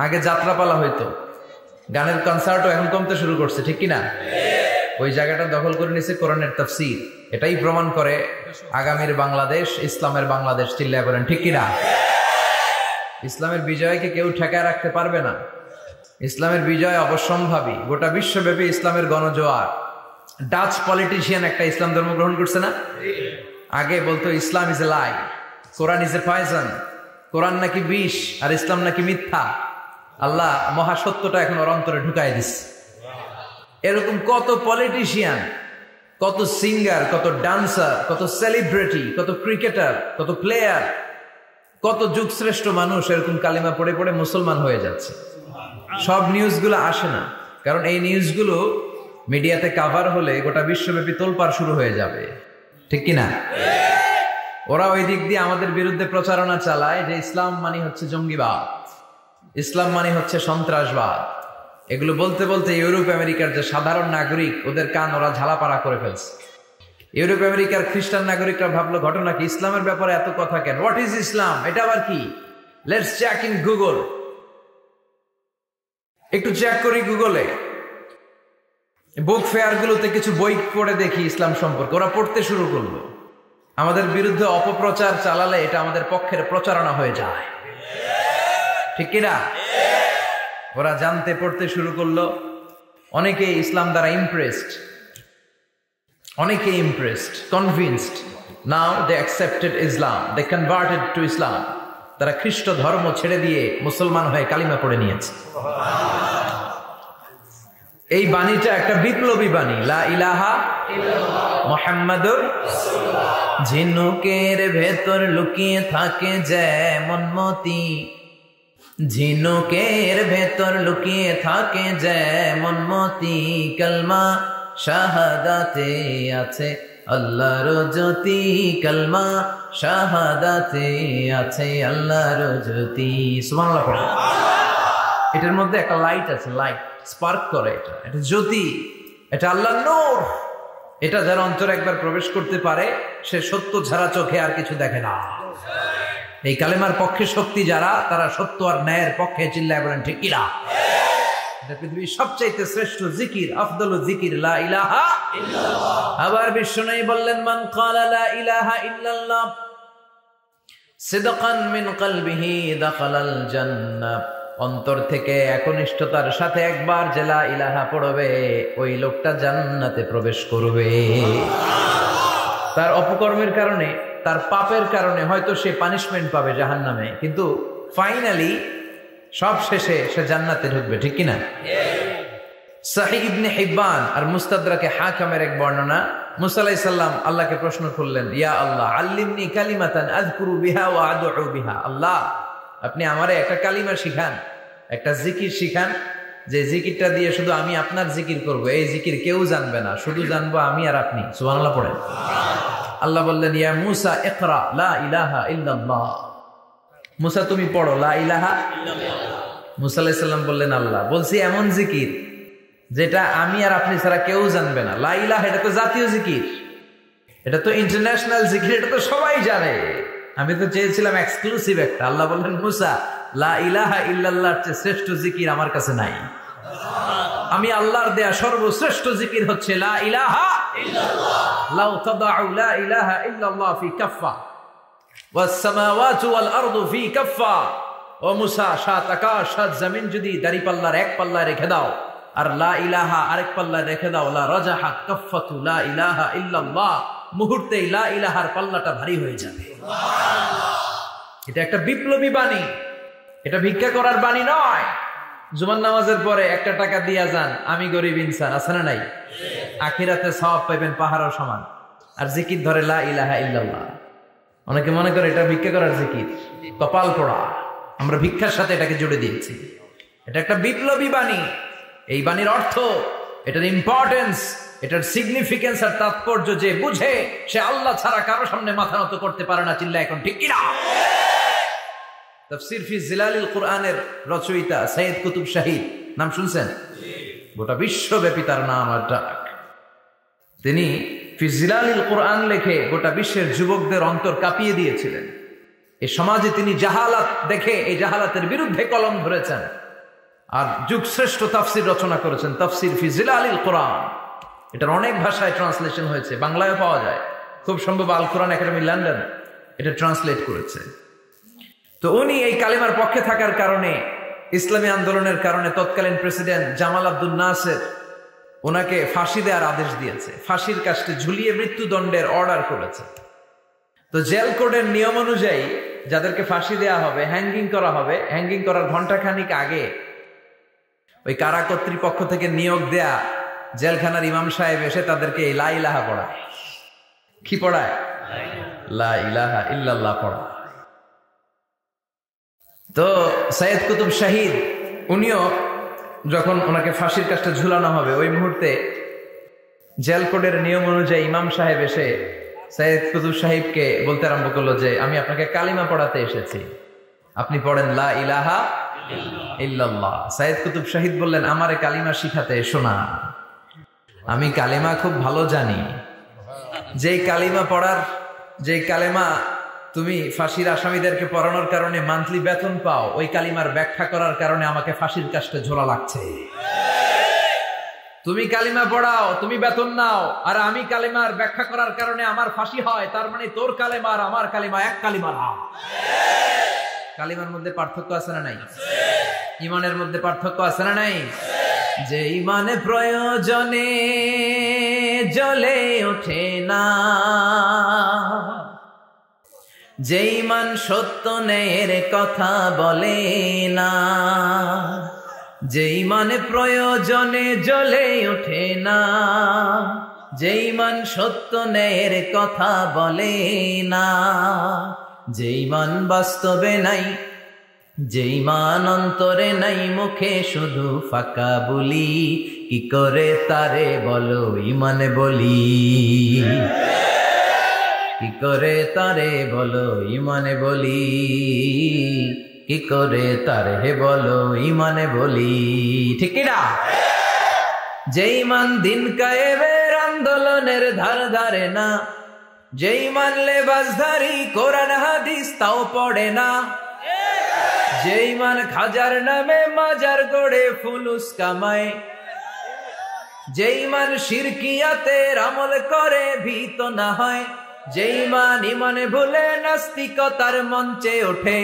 আগে যাত্রাপালা হইতো, গানের কনসার্টও এখন কমতে শুরু করছে, ঠিক কিনা? ওই জায়গাটা দখল করে নিছে কোরআনের তাফসীর। এটাই প্রমাণ করে আগামীর বাংলাদেশ ইসলামের বাংলাদেশ। চিল্লায় বলেন ঠিক কিনা? ইসলামের বিজয়কে কেউ ঠেকায় রাখতে পারবে না। ইসলামের বিজয় অবশ্যম্ভাবী। গোটা বিশ্বব্যাপী ইসলামের গণজোয়ার। ডাচ পলিটিশিয়ান একটা ইসলাম ধর্ম গ্রহণ করছে না? আগে বলতো Islam is a lie, Quran is a poison. কোরআন নাকি বিষ আর ইসলাম নাকি মিথ্যা। আল্লাহ মহাসত্যটা এখন ওর অন্তরে ঢুকাই দিচ্ছে। এরকম কত পলিটিশিয়ান, কত সিঙ্গার, কত ডান্সার, কত সেলিব্রিটি, কত ক্রিকেটার, কত প্লেয়ার, কত যুগশ্রেষ্ঠ মানুষ এরকম কালিমা পড়ে পড়ে মুসলমান হয়ে যাচ্ছে। সব নিউজগুলো আসে না, কারণ এই নিউজগুলো মিডিয়াতে কাভার হলে গোটা বিশ্বব্যাপী তোলপাড় শুরু হয়ে যাবে, ঠিক কিনা? ওরা ওই দিক দিয়ে আমাদের বিরুদ্ধে প্রচারণা চালায় যে ইসলাম মানে হচ্ছে জঙ্গিবাদ, ইসলাম মানে হচ্ছে সন্ত্রাসবাদ। এগুলো বলতে বলতে ইউরোপ আমেরিকার যে সাধারণ নাগরিক, ওদের কান ওরা ঝালাপাড়া করে ফেলছে। ইউরোপ আমেরিকার খ্রিস্টান নাগরিকরা ভাবলো ঘটনা কি, ইসলামের ব্যাপারে এত কথা কেন? What is Islam? এটা আবার কি? Let's check in Google. একটু চেক করি গুগলে, বুক ফেয়ার গুলোতে কিছু বই পড়ে দেখি ইসলাম সম্পর্কে। ওরা পড়তে শুরু করলো। আমাদের বিরুদ্ধে অপপ্রচার চালালে এটা আমাদের পক্ষের প্রচারণা হয়ে যায়, ঠিক কিনা? ওরা জানতে পড়তে শুরু করলো। অনেকে ইসলাম দ্বারা ইমপ্রেসড, অনেকে impressed, convinced. Now they accepted Islam, they converted to Islam. তারা খ্রিস্ট ধর্ম ছেড়ে দিয়ে মুসলমান হয়ে কালিমা পড়ে নিয়েছে। এই বাণীটা একটা বিপ্লবী বাণী, লা ইলাহা মুহাম্মাদুর রাসূলুল্লাহ। ঝিনুকের ভেতর লুকিয়ে থাকে যেমন মতি, ঝিনুকের ভেতর লুকিয়ে থাকে যেমন মতি, কালমা শাহাদাতে আছে আল্লাহর জ্যোতি, কালমা শাহাদাতে আছে আল্লাহর জ্যোতি। সুবহানাল্লাহ পড়ো। এটার মধ্যে একটা লাইট আছে, লাইট স্পার্ক করে, এটা জ্যোতি, এটা আল্লাহর নূর। এটা যারা অন্তরে একবার প্রবেশ করতে পারে, সে সত্য ছাড়া চোখে আর কিছু দেখে না। এই কালেমার পক্ষে শক্তি যারা, তারা সত্য আর ন্যায়ের পক্ষে। চিল্লায় বলেন ঠিক কিনা? এটা পৃথিবীর সবচাইতে শ্রেষ্ঠ জিকির, আফদলু জিকির লা ইলাহা ইল্লাল্লাহ। আবার বিশ্বনবী বললেন, মান ক্বালা লা ইলাহা ইল্লাল্লাহ সিদকান মিন কলবিহি দাখালাল জান্নাহ। অন্তর থেকে একনিষ্ঠতার সাথে একবার যে লা ইলাহা পড়বে, ওই লোকটা জান্নাতে প্রবেশ করবে। তার অপকর্মের কারণে, তার পাপের কারণে হয়তো সে পানিশমেন্ট পাবে জাহান্নামে, কিন্তু ফাইনালি সব শেষে সে জান্নাতে ঢুকবে, ঠিক কিনা? সহিহ ইবনে হিব্বান আর মুস্তাদরাকে হাকিমের এক বর্ণনা, মুসা আলাইহিস সালাম আল্লাহকে প্রশ্ন করলেন, ইয়া আল্লাহ আল্লিমনি কালিমাতান আযকুরু বিহা ওয়া আদউ বিহা। আল্লাহ, আপনি আমারে একটা কালিমা শিখান, একটা জিকির শিখান, যে জিকিরটা দিয়ে শুধু আমি আপনার জিকির করব। এই জিকির কেউ জানবে না, শুধু জানবো আমি আর আপনি। সুবহানাল্লাহ পড়েন। আল্লাহ বললেন, ইয়া মুসা ইকরা লা ইলাহা ইল্লাল্লাহ। মুসা তুমি পড়ো লা ইলাহা ইল্লাল্লাহ। মুসা আলাইহিস সালাম বললেন, আল্লাহ বলছি এমন জিকির যেটা আমি আর আপনি ছাড়া কেউ জানবে না। লা ইলাহা এটা তো জাতীয় জিকির, এটা তো ইন্টারন্যাশনাল জিকির, এটা তো সবাই জানে। আমি তো চেয়েছিলাম এক্সক্লুসিভ একটা। আল্লাহ বললেন, মুসা লা ইলাহা ইল্লাল্লাহর চেয়ে শ্রেষ্ঠ জিকির আমার কাছে নাই। আমি আল্লাহর দেয়া সর্বশ্রেষ্ঠ জিকির হচ্ছে লা ইলাহা ইল্লাল্লাহ। লাউ তাদাউ লা ইলাহা ইল্লাল্লাহ ফি কাফফা ওয়াস সামাওয়াতু ওয়াল আরদু ফি কাফফা। ও মুসা, সাত আকাশ সাত জমিন যদি দাঁড়িপাল্লার এক পাল্লায় রেখে দাও, আর লা ইলাহা আরেক পাল্লায় রেখে দাও, লা রাজাহাত কাফফাতু লা ইলাহা ইল্লাল্লাহ, মুহূর্তেই লা ইলাহার পাল্লাটা ভারী হয়ে যাবে। এটা একটা বিপ্লবী বাণী, এটা ভিক্ষা করার বাণী নয়। জুমার নামাজের পরে একটা টাকা দিয়া যান, আমি গরিব ইনসান, আছে না নাই? আখিরাতে সওয়াব পাইবেন পাহাড়ের সমান। আর জিকির ধরে লা ইলাহা ইল্লাল্লাহ। অনেকে মনে করে এটা ভিক্ষা করার জিকির, কপাল পোড়া। আমরা ভিক্ষার সাথে এটাকে জুড়ে দিয়েছি। এটা একটা বিপ্লবী বাণী। এই বাণীর অর্থ, এটার ইম্পর্টেন্স, এটার সিগনিফিকেন্স আর তাৎপর্য যে বুঝে, সে আল্লাহ ছাড়া কারো সামনে মাথা নত করতে পারে না। চিল্লা এখন ঠিক কিনা? তাফসীর ফি জিলালিল কুরআনের রচয়িতা সৈয়দ কুতুব শাহীদ, নাম শুনছেন? গোটা বিশ্বব্যাপী তার নাম আর ডাক। তিনি ফি জিলালিল কুরআন লেখে গোটা বিশ্বের যুবকদের অন্তর কাঁপিয়ে দিয়েছিলেন। এই সমাজে তিনি জাহালাত দেখে এই জাহালাতের বিরুদ্ধে কলম ধরেছেন। আর যুগশ্রেষ্ঠ তাফসির রচনা করেছেন, তাফসির ফি জিলালিল কোরআন। এটার অনেক ভাষায় ট্রান্সলেশন হয়েছে, বাংলায় পাওয়া যায়, খুব সম্ভব আল কোরআন একাডেমি লন্ডন এটা ট্রান্সলেট করেছে। তো উনি এই কালিমার পক্ষে থাকার কারণে, ইসলামী আন্দোলনের কারণে তৎকালীন প্রেসিডেন্ট জামাল আব্দুল নাসের ওনাকে ফাঁসি দেওয়ার আদেশ দিয়েছে, ফাঁসির কাস্টে ঝুলিয়ে মৃত্যুদণ্ডের অর্ডার করেছে। তো জেল কোডের নিয়ম অনুযায়ী যাদেরকে ফাঁসি দেওয়া হবে, হ্যাঙ্গিং করা হবে, হ্যাঙ্গিং করার ঘন্টাখানিক আগে ওই কারা কর্তৃপক্ষ থেকে নিয়োগ দেয়া জেলখানার ইমাম সাহেব এসে তাদেরকে লা ইলাহা পড়ায়। কি পড়ায়? লা ইলাহা ইল্লাল্লাহ পড়ায়। তো সৈয়দ কুতুব শাহিদ উনিও যখন ওনাকে ফাঁসির কাজটা ঝুলানো হবে, ওই মুহূর্তে জেল কোডের নিয়ম অনুযায়ী ইমাম সাহেব এসে সৈয়দ কুতুব সাহিবকে বলতে আরম্ভ করলো যে আমি আপনাকে কালিমা পড়াতে এসেছি, আপনি পড়েন লা ইলাহা ইল্লাল্লাহ। সৈয়দ কুতুব শাহিদ বললেন, আমারে কালিমা শিখাতে এসো না, আমি কালিমা খুব ভালো জানি। যেই কালিমা পড়ার, যে কালিমা তুমি ফাঁসির আসামিদেরকে পড়ানোর কারণে মান্থলি বেতন পাও, ওই কালিমার ব্যাখ্যা করার কারণে আমাকে ফাঁসির কাজটা ঝোলা লাগছে। তুমি কালিমা পড়াও, তুমি বেতন নাও, আর আমি কালিমার ব্যাখ্যা করার কারণে আমার ফাঁসি হয়, তার মানে তোর কালিমা আর আমার কালিমা এক কালিমা না। কালিমার মধ্যে পার্থক্য আছে না নাই? ইমানের মধ্যে পার্থক্য আছে না নাই? যে ইমানে প্রয়োজনে জ্বলে ওঠে না, যে ইমান সত্য ন্যায়ের কথা বলে না, যে ইমানে প্রয়োজনে জ্বলে ওঠে না, যে ইমান সত্য ন্যায়ের কথা বলে না, যে ইমান বাস্তবে নাই, যে ইমান অন্তরে নাই, মুখে শুধু ফাঁকা বলি, কি করে তারে বলো ইমানে বলি, কি করে তারে বলো ইমানে বলি, কি করে তারে বলো ইমানে বলি। ঠিক না? যে ইমান দিন কায়েমের আন্দোলনের ধার ধারে না, যে ইমান লেবাসধারী কোরআন হাদিস তাও পড়ে না, যে ইমান খাজার নামে মাজার গড়ে ফুলুস কামায়, যে ইমান শিরকিয়াতের আমল করে ভীত না হয়, যে ইমান ইমানে ভুলে নাস্তিকতার মঞ্চে ওঠে,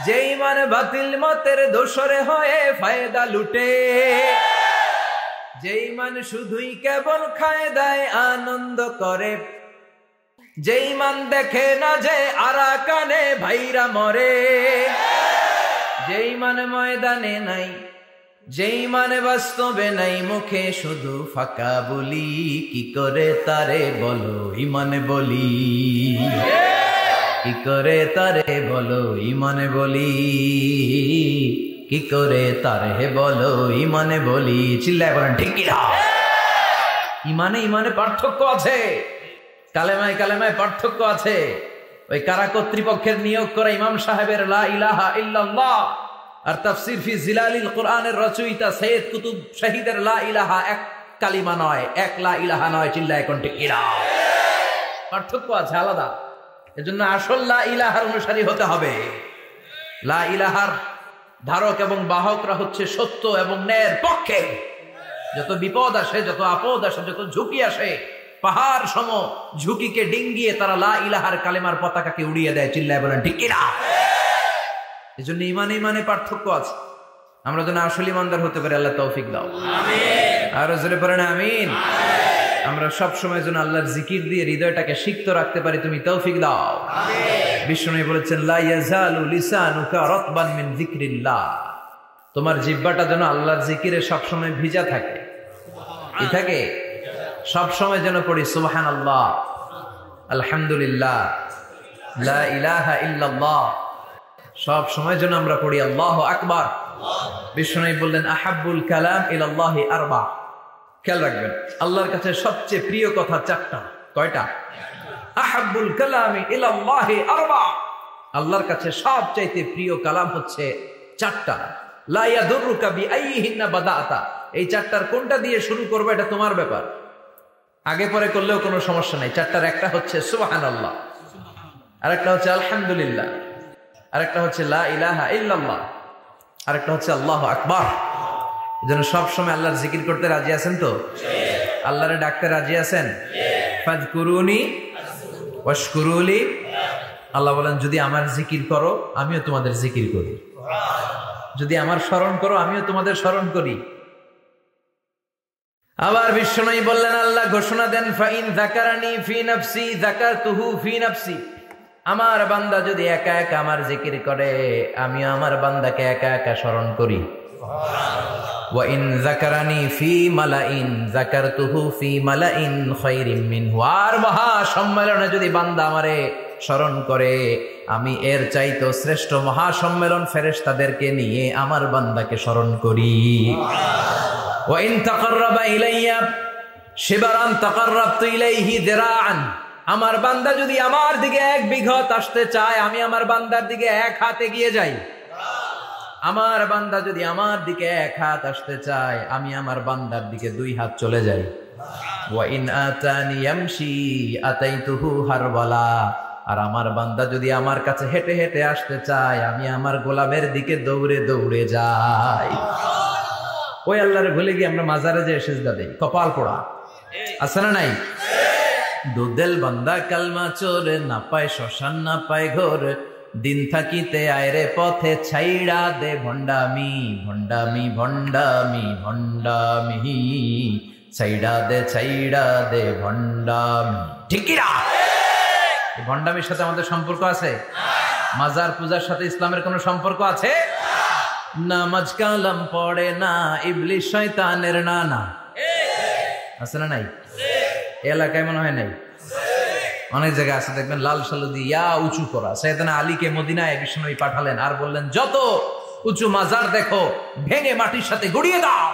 যে ইমান বাতিল মতের দোসরে হয়ে ফায়দা লুটে, যে ইমান শুধুই কেবল খায় দেয় আনন্দ করে, যে ইমান দেখে না যে আরাকানে ভাইরা মরে, যে ইমান ময়দানে নাই, যে ইমানে বাস্তবে নাই, মুখে শুধু ফাঁকা বলি, কি করে তারে বলো ইমানে বলি, কি করে তারে বলো ইমানে বলি, কি করে তারে বলো ইমানে বলি। চিল্লায় বলেন ঠিক কিনা? ইমানে ইমানে পার্থক্য আছে, কালেমায় কালেমায় পার্থক্য আছে। ওই কারা কর্তৃপক্ষের নিয়োগ করা ইমাম সাহেবের লা ইলাহা ইল্লাল্লাহ আর তাফসির ফি জিলালিল কোরআনের রচয়িতা সৈয়দ কুতুব শাহিদের লা ইলাহা এক কালিমা নয়, এক লা ইলাহা নয়। চিল্লায় এখন ঠিক কিনা? পার্থক্য আছে, আলাদা। এজন্য আসল লা ইলাহার অনুসারী হতে হবে। লা ইলাহার ধারক এবং বাহকরা হচ্ছে সত্য এবং ন্যায়ের পক্ষে। যত বিপদ আসে, যত আপদ আসে, যত ঝুঁকি আসে, পাহাড় সম ঝুঁকিকে ডিঙ্গিয়ে তারা লা ইলাহার কালেমার পতাকাকে উড়িয়ে দেয়। চিল্লায় বলেন ঠিক কিনা? এজন্য ইমানে ইমানে পার্থক্য আছে। আমরা যেন আসল ইমানদার হতে পারি, আল্লাহ তৌফিক দাও। আমিন। আর জোরে পড়েন আমিন। আমরা সব সময় যেন আল্লাহর জিকির দিয়ে হৃদয়টাকে সিক্ত রাখতে পারি, তুমি তৌফিক দাও। আমিন। বিষ্ণু বলেছেন লা ইয়াজালু লিসানুকা রাতবান মিন যিকরিল্লাহ, তোমার জিহ্বাটা যেন আল্লাহর জিকিরে সব সময় ভিজা থাকে। কি থাকে? সব সময় যেন পড়ি সুবহানাল্লাহ, আলহামদুলিল্লাহ, লা ইলাহা ইল্লাল্লাহ। সব সময় যেন আমরা পড়ি আল্লাহু আকবার। বিষ্ণু বললেন আহাব্বুল কালাম ইলাল্লাহি আরবা। খেয়াল রাখবেন, আল্লাহর কাছে সবচেয়ে প্রিয় কথা চারটা। কয়টা? আহাব্বুল কালামি ইলাল্লাহি আরবা। আল্লাহর কাছে সবচাইতে প্রিয় কালাম হচ্ছে চারটা। লা ইয়াদুররুকা বিআইহিন্না বাদাতা। এই চারটার কোনটা দিয়ে শুরু করবে এটা তোমার ব্যাপার, আগে পরে করলেও কোনো সমস্যা নাই। চারটার একটা হচ্ছে সুবহানাল্লাহ, আরেকটা হচ্ছে আলহামদুলিল্লাহ, আরেকটা হচ্ছে লা ইলাহা ইল্লাল্লাহ, আরেকটা হচ্ছে আল্লাহু আকবার। যেন সবসময় আল্লাহর জিকির করতে রাজি আছেন তো? আল্লাহরে ডাকতে রাজি আছেন? ফাযকুরুনি ওয়াশকুরুলি। আল্লাহ বলেন, যদি আমার জিকির করো আমিও তোমাদের জিকির করি, যদি আমার স্মরণ করো আমিও তোমাদের স্মরণ করি। আবার বিশ্বনবী বললেন, আল্লাহ ঘোষণা দেন, ফাইন যাকারানি ফি নাফসি যাকারতুহু ফি নাফসি। আমার বান্দা যদি একা একা আমার জিকির করে আমি আমার বান্দাকে একা একা স্মরণ করি। ওয়া ইন যাকারানি ফি মালাইন যাকারতুহু ফি মালাইন খায়রিম মিনহু। আর মহা সম্মেলনে যদি বান্দা আমারে স্মরণ করে আমি এর চাইতো শ্রেষ্ঠ মহা সম্মেলন ফেরেশতাদেরকে নিয়ে আমার বান্দাকে স্মরণ করি। ওয়া ইন তাকাররাবা ইলাইয়া শিবরান তাকাররাবতু ইলাইহি দিরাআন। আমার বান্দা যদি আমার দিকে 1 বিঘত আসতে চায় আমি আমার বান্দার দিকে 1 হাত এগিয়ে যাই। আমার বান্দা যদি আমার দিকে 1 হাত আসতে চায় আমি আমার বান্দার দিকে 2 হাত চলে যাই। ওয়া ইন আতানি ইয়ামশি আতাইতুহু হারওয়ালা। আর আমার বান্দা যদি আমার কাছে হেঁটে হেঁটে আসতে চায় আমি আমার গোলামের দিকে দৌড়ে দৌড়ে যাই। ওই আল্লাহরে ভুলে গিয়ে আমরা মাজারে যে সিজদা দেই, কপাল পোড়া। আছে না নাই? দুদেল বান্দা কালমা চোরে, না পায় শ্মশান না পায় ঘর, দিন থাকিতে আয়রে পথে ছাইড়া দে ভণ্ডামি ভণ্ডামি ভণ্ডামি ভণ্ডামি, ছাইড়া দে ভণ্ডামি। ঠিক কি না? ভণ্ডামির সাথে আমাদের সম্পর্ক আছে? মাজার পূজার সাথে ইসলামের কোনো সম্পর্ক আছে? নামাজ কালাম পড়ে না ইবলিশ শয়তানের নানা। আছে না নাই? এলাকায় মনে হয় নাই, অনেক জায়গায় আছে দেখবেন লাল সালু দিয়া উঁচু করা। সাইয়েদনা আলীকে মদিনায় বিশ্বনবী পাঠালেন আর বললেন, যত উঁচু মাজার দেখো ভেঙে মাটির সাথে গড়িয়ে দাও।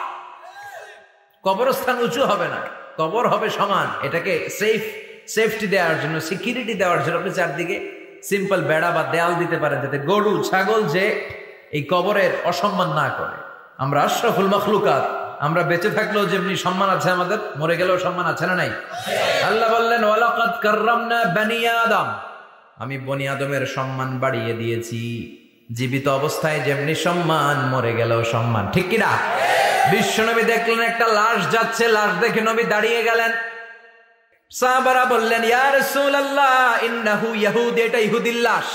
কবরস্থান উঁচু হবে না, কবর হবে সমান। এটাকে সেফটি দেওয়ার জন্য, সিকিউরিটি দেওয়ার জন্য আপনি চারদিকে সিম্পল বেড়া বা দেয়াল দিতে পারেন, যাতে গরু ছাগল যে এই কবরের অসম্মান না করে। আমরা আশরাফুল মাখলুকাত, আমরা বেঁচে থাকলেও যেমনি সম্মান আছে আমাদের, মরে গেলেও সম্মান আছে না নাই? আল্লাহ বললেন, ওয়ালাকাদ কাররামনা বনি আদম। আমি বনি আদমের সম্মান বাড়িয়ে দিয়েছি। জীবিত অবস্থায় যেমনি সম্মান, মরে গেলেও সম্মান। ঠিক কি না? বিশ্বনবী দেখলেন একটা লাশ যাচ্ছে, লাশ দেখে নবী দাঁড়িয়ে গেলেন। সাহাবারা বললেন, ইয়া রাসূলুল্লাহ ইন্নাহু ইয়াহুদি, এটা ইহুদির লাশ।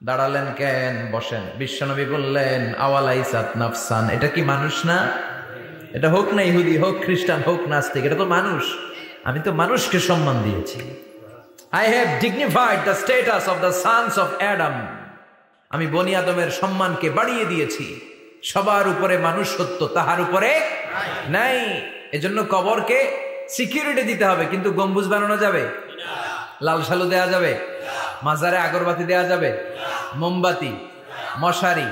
দাঁড়ালেন কেন? বসেন। বিশ্বনবী বললেন, আওয়ালাইসাত নাফসান, এটা কি মানুষ না? এটা হোক না ইহুদি, হোক খ্রিস্টান, হোক নাস্তিক, এটা তো মানুষ। আমি তো মানুষকে সম্মান দিয়েছি। I have dignified the status of the sons of Adam. আমি বনি আদমের সম্মানকে বাড়িয়ে দিয়েছি। সবার উপরে মানুষ সত্য, তাহার উপরে নাই। এজন্য কবরকে সিকিউরিটি দিতে হবে, কিন্তু গম্বুজ বানানো যাবে? লাল সালু দেয়া যাবে? মাজারে আগরবাতি দেয়া যাবে? মোমবাতি, মশারি।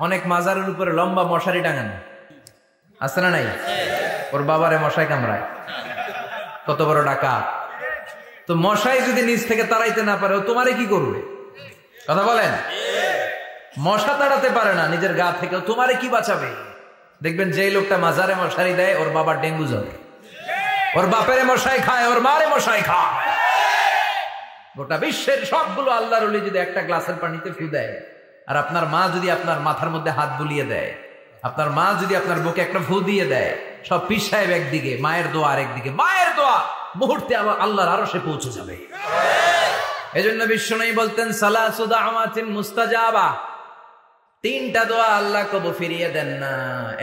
অনেক মাজারের উপরে লম্বা মশারি টাঙানো আছে না নাই? ওর বাবারে মশাই কামড়ায়, কত বড় ডাকাত। তো মশাই যদি নিচ থেকে তাড়াইতে না পারে, ও তোমারে কি করবে? কথা বলেন। মশা তাড়াতে পারে না নিজের গা থেকে, তোমারে কি বাঁচাবে? দেখবেন যে লোকটা মাজারে মশারি দেয় ওর বাবার ডেঙ্গু জ্বর, ওর বাপেরে মশাই খায়, ওর মারে মশাই খায়। গোটা বিশ্বের সবগুলো আল্লাহর ওলি যদি একটা গ্লাসের পানিতে ফু দেয়, আর আপনার মা যদি আপনার মাথার মধ্যে হাত বুলিয়ে দেয়, আপনার মা যদি আপনার বুকে একটা ফু দিয়ে দেয়, সব পীর সাহেব একদিকে, মায়ের দোয়া আরেকদিকে। মায়ের দোয়া মুহূর্তে আবার আল্লাহর আরশে পৌঁছে যাবে। এজন্য বিশ্বনবী বলতেন, সালাসু দাওয়াতিন মুস্তাজাবা, 3টা দোয়া আল্লাহ কবুল ফিরিয়ে দেন না।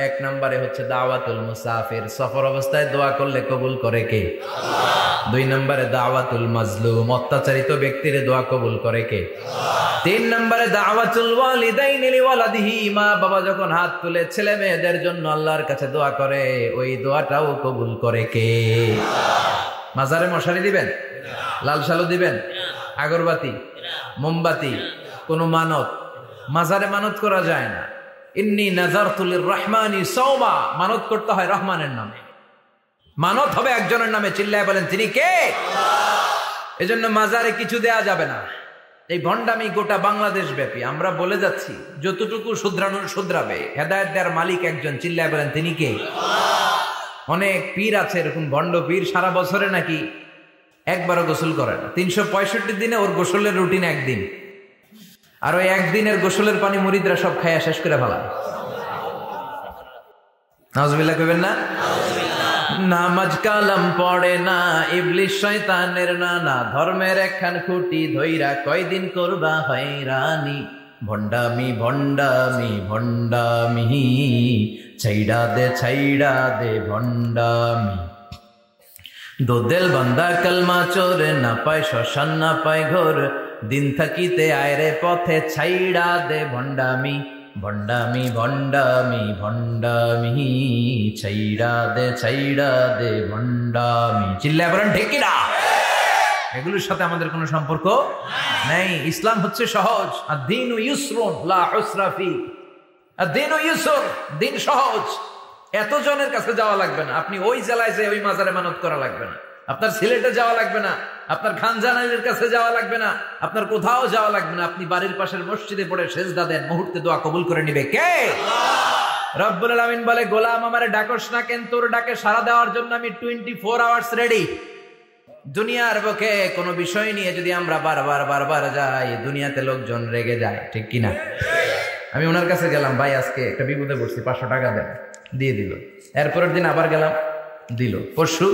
1 নম্বরে হচ্ছে দাওয়াতুল মুসাফির, সফর অবস্থায় দোয়া করলে কবুল করে কে? আল্লাহ। 2 নম্বরে দাওয়াতুল মাজলুম, অত্যাচারিত ব্যক্তির দোয়া কবুল করে কে? আল্লাহ। 3 নম্বরে দাওয়াতুল ওয়ালিদাইনি লিওয়ালাদিহি, মা বাবা যখন হাত তুলে ছেলে মেয়েদের জন্য আল্লাহর কাছে দোয়া করে, ওই দোয়াটাও কবুল করে কে? আল্লাহ। মাজারে মশারি দিবেন? লাল সালু দিবেন? আগরবাতি, মোমবাতি, কোন মানত? মাজারে মানত করা যায় না। ইন্নী নাযারতু লিররহমানি সাওমা, মানত করতে হয় রহমানের নামে। মানত হবে একজনের নামে, চিল্লায় বলেন তিনি কে? আল্লাহ। এজন্য মাজারে কিছু দেয়া যাবে না। এই ভণ্ডামি গোটা বাংলাদেশ ব্যাপী। আমরা বলে যাচ্ছি যতটুকু শুধরানোর শুধরাবে। হেদায়েত দেওয়ার মালিক একজন, চিল্লায় বলেন তিনি কে? আল্লাহ। অনেক পীর আছে এরকম ভণ্ড পীর, সারা বছরে নাকি একবারও গোসল করে না। 365 দিনে ওর গোসলের রুটিন একদিন। আর ওই একদিনের গোসলের পানি মুরিদরা সব খাইয়া শেষ করে ফেলা। নাউজুবিল্লাহ কইবেন না? নামাজ কালাম পড়ে না, ইবলিশ শয়তানের নানা, ধর্মের একখান খুঁটি ধইরা কয়দিন করবা হয়রানি। ভণ্ডামি ভণ্ডামি ভণ্ডামি, ছাইড়া দে ভণ্ডামি। দোদেল বান্দা কালমা চোর, না পায় শ্মশান না পায় ঘোর, দিন থাকিতে আয়রে পথে ছাইড়া দে ভণ্ডামি। ভণ্ডামি ভণ্ডামি ভণ্ডামি, ছাইড়া দে ভণ্ডামি। চিল্লায় বলেন ঠিক কিনা? এগুলোর সাথে আমাদের কোনো সম্পর্ক নেই। ইসলাম হচ্ছে সহজ। আদ-দীনু ইউসরুন লা উসরা ফি। আদ-দীনু ইউসর, দিন সহজ। এত জনের কাছে যাওয়া লাগবে না, আপনি ওই জেলায় যে ওই মাজারে মানত করা লাগবে না, আপনার সিলেটে যাওয়া লাগবে না, আপনার খানজানাইয়ের কাছে যাওয়া লাগবে না, আপনার কোথাও যাওয়া লাগবে না। আপনি বাড়ির পাশের মসজিদে পড়ে সেজদা দেন, মুহূর্তে দোয়া কবুল করে নিবে কে? রব্বুল আলামিন বলে, গোলাম আমারে ডাকস না কেন? তোর ডাকে সাড়া দেওয়ার জন্য আমি 24 আওয়ার্স রেডি। দুনিয়ার বুকে কোনো বিষয় নিয়ে যদি আমরা বারবার যাই, দুনিয়াতে লোকজন রেগে যায়, ঠিক কিনা? আমি ওনার কাছে গেলাম, ভাই আজকে একটা বিপদে পড়ছি, 500 টাকা দেন, দিয়ে দিল। এরপরের দিন আবার গেলাম, দিল। পরশু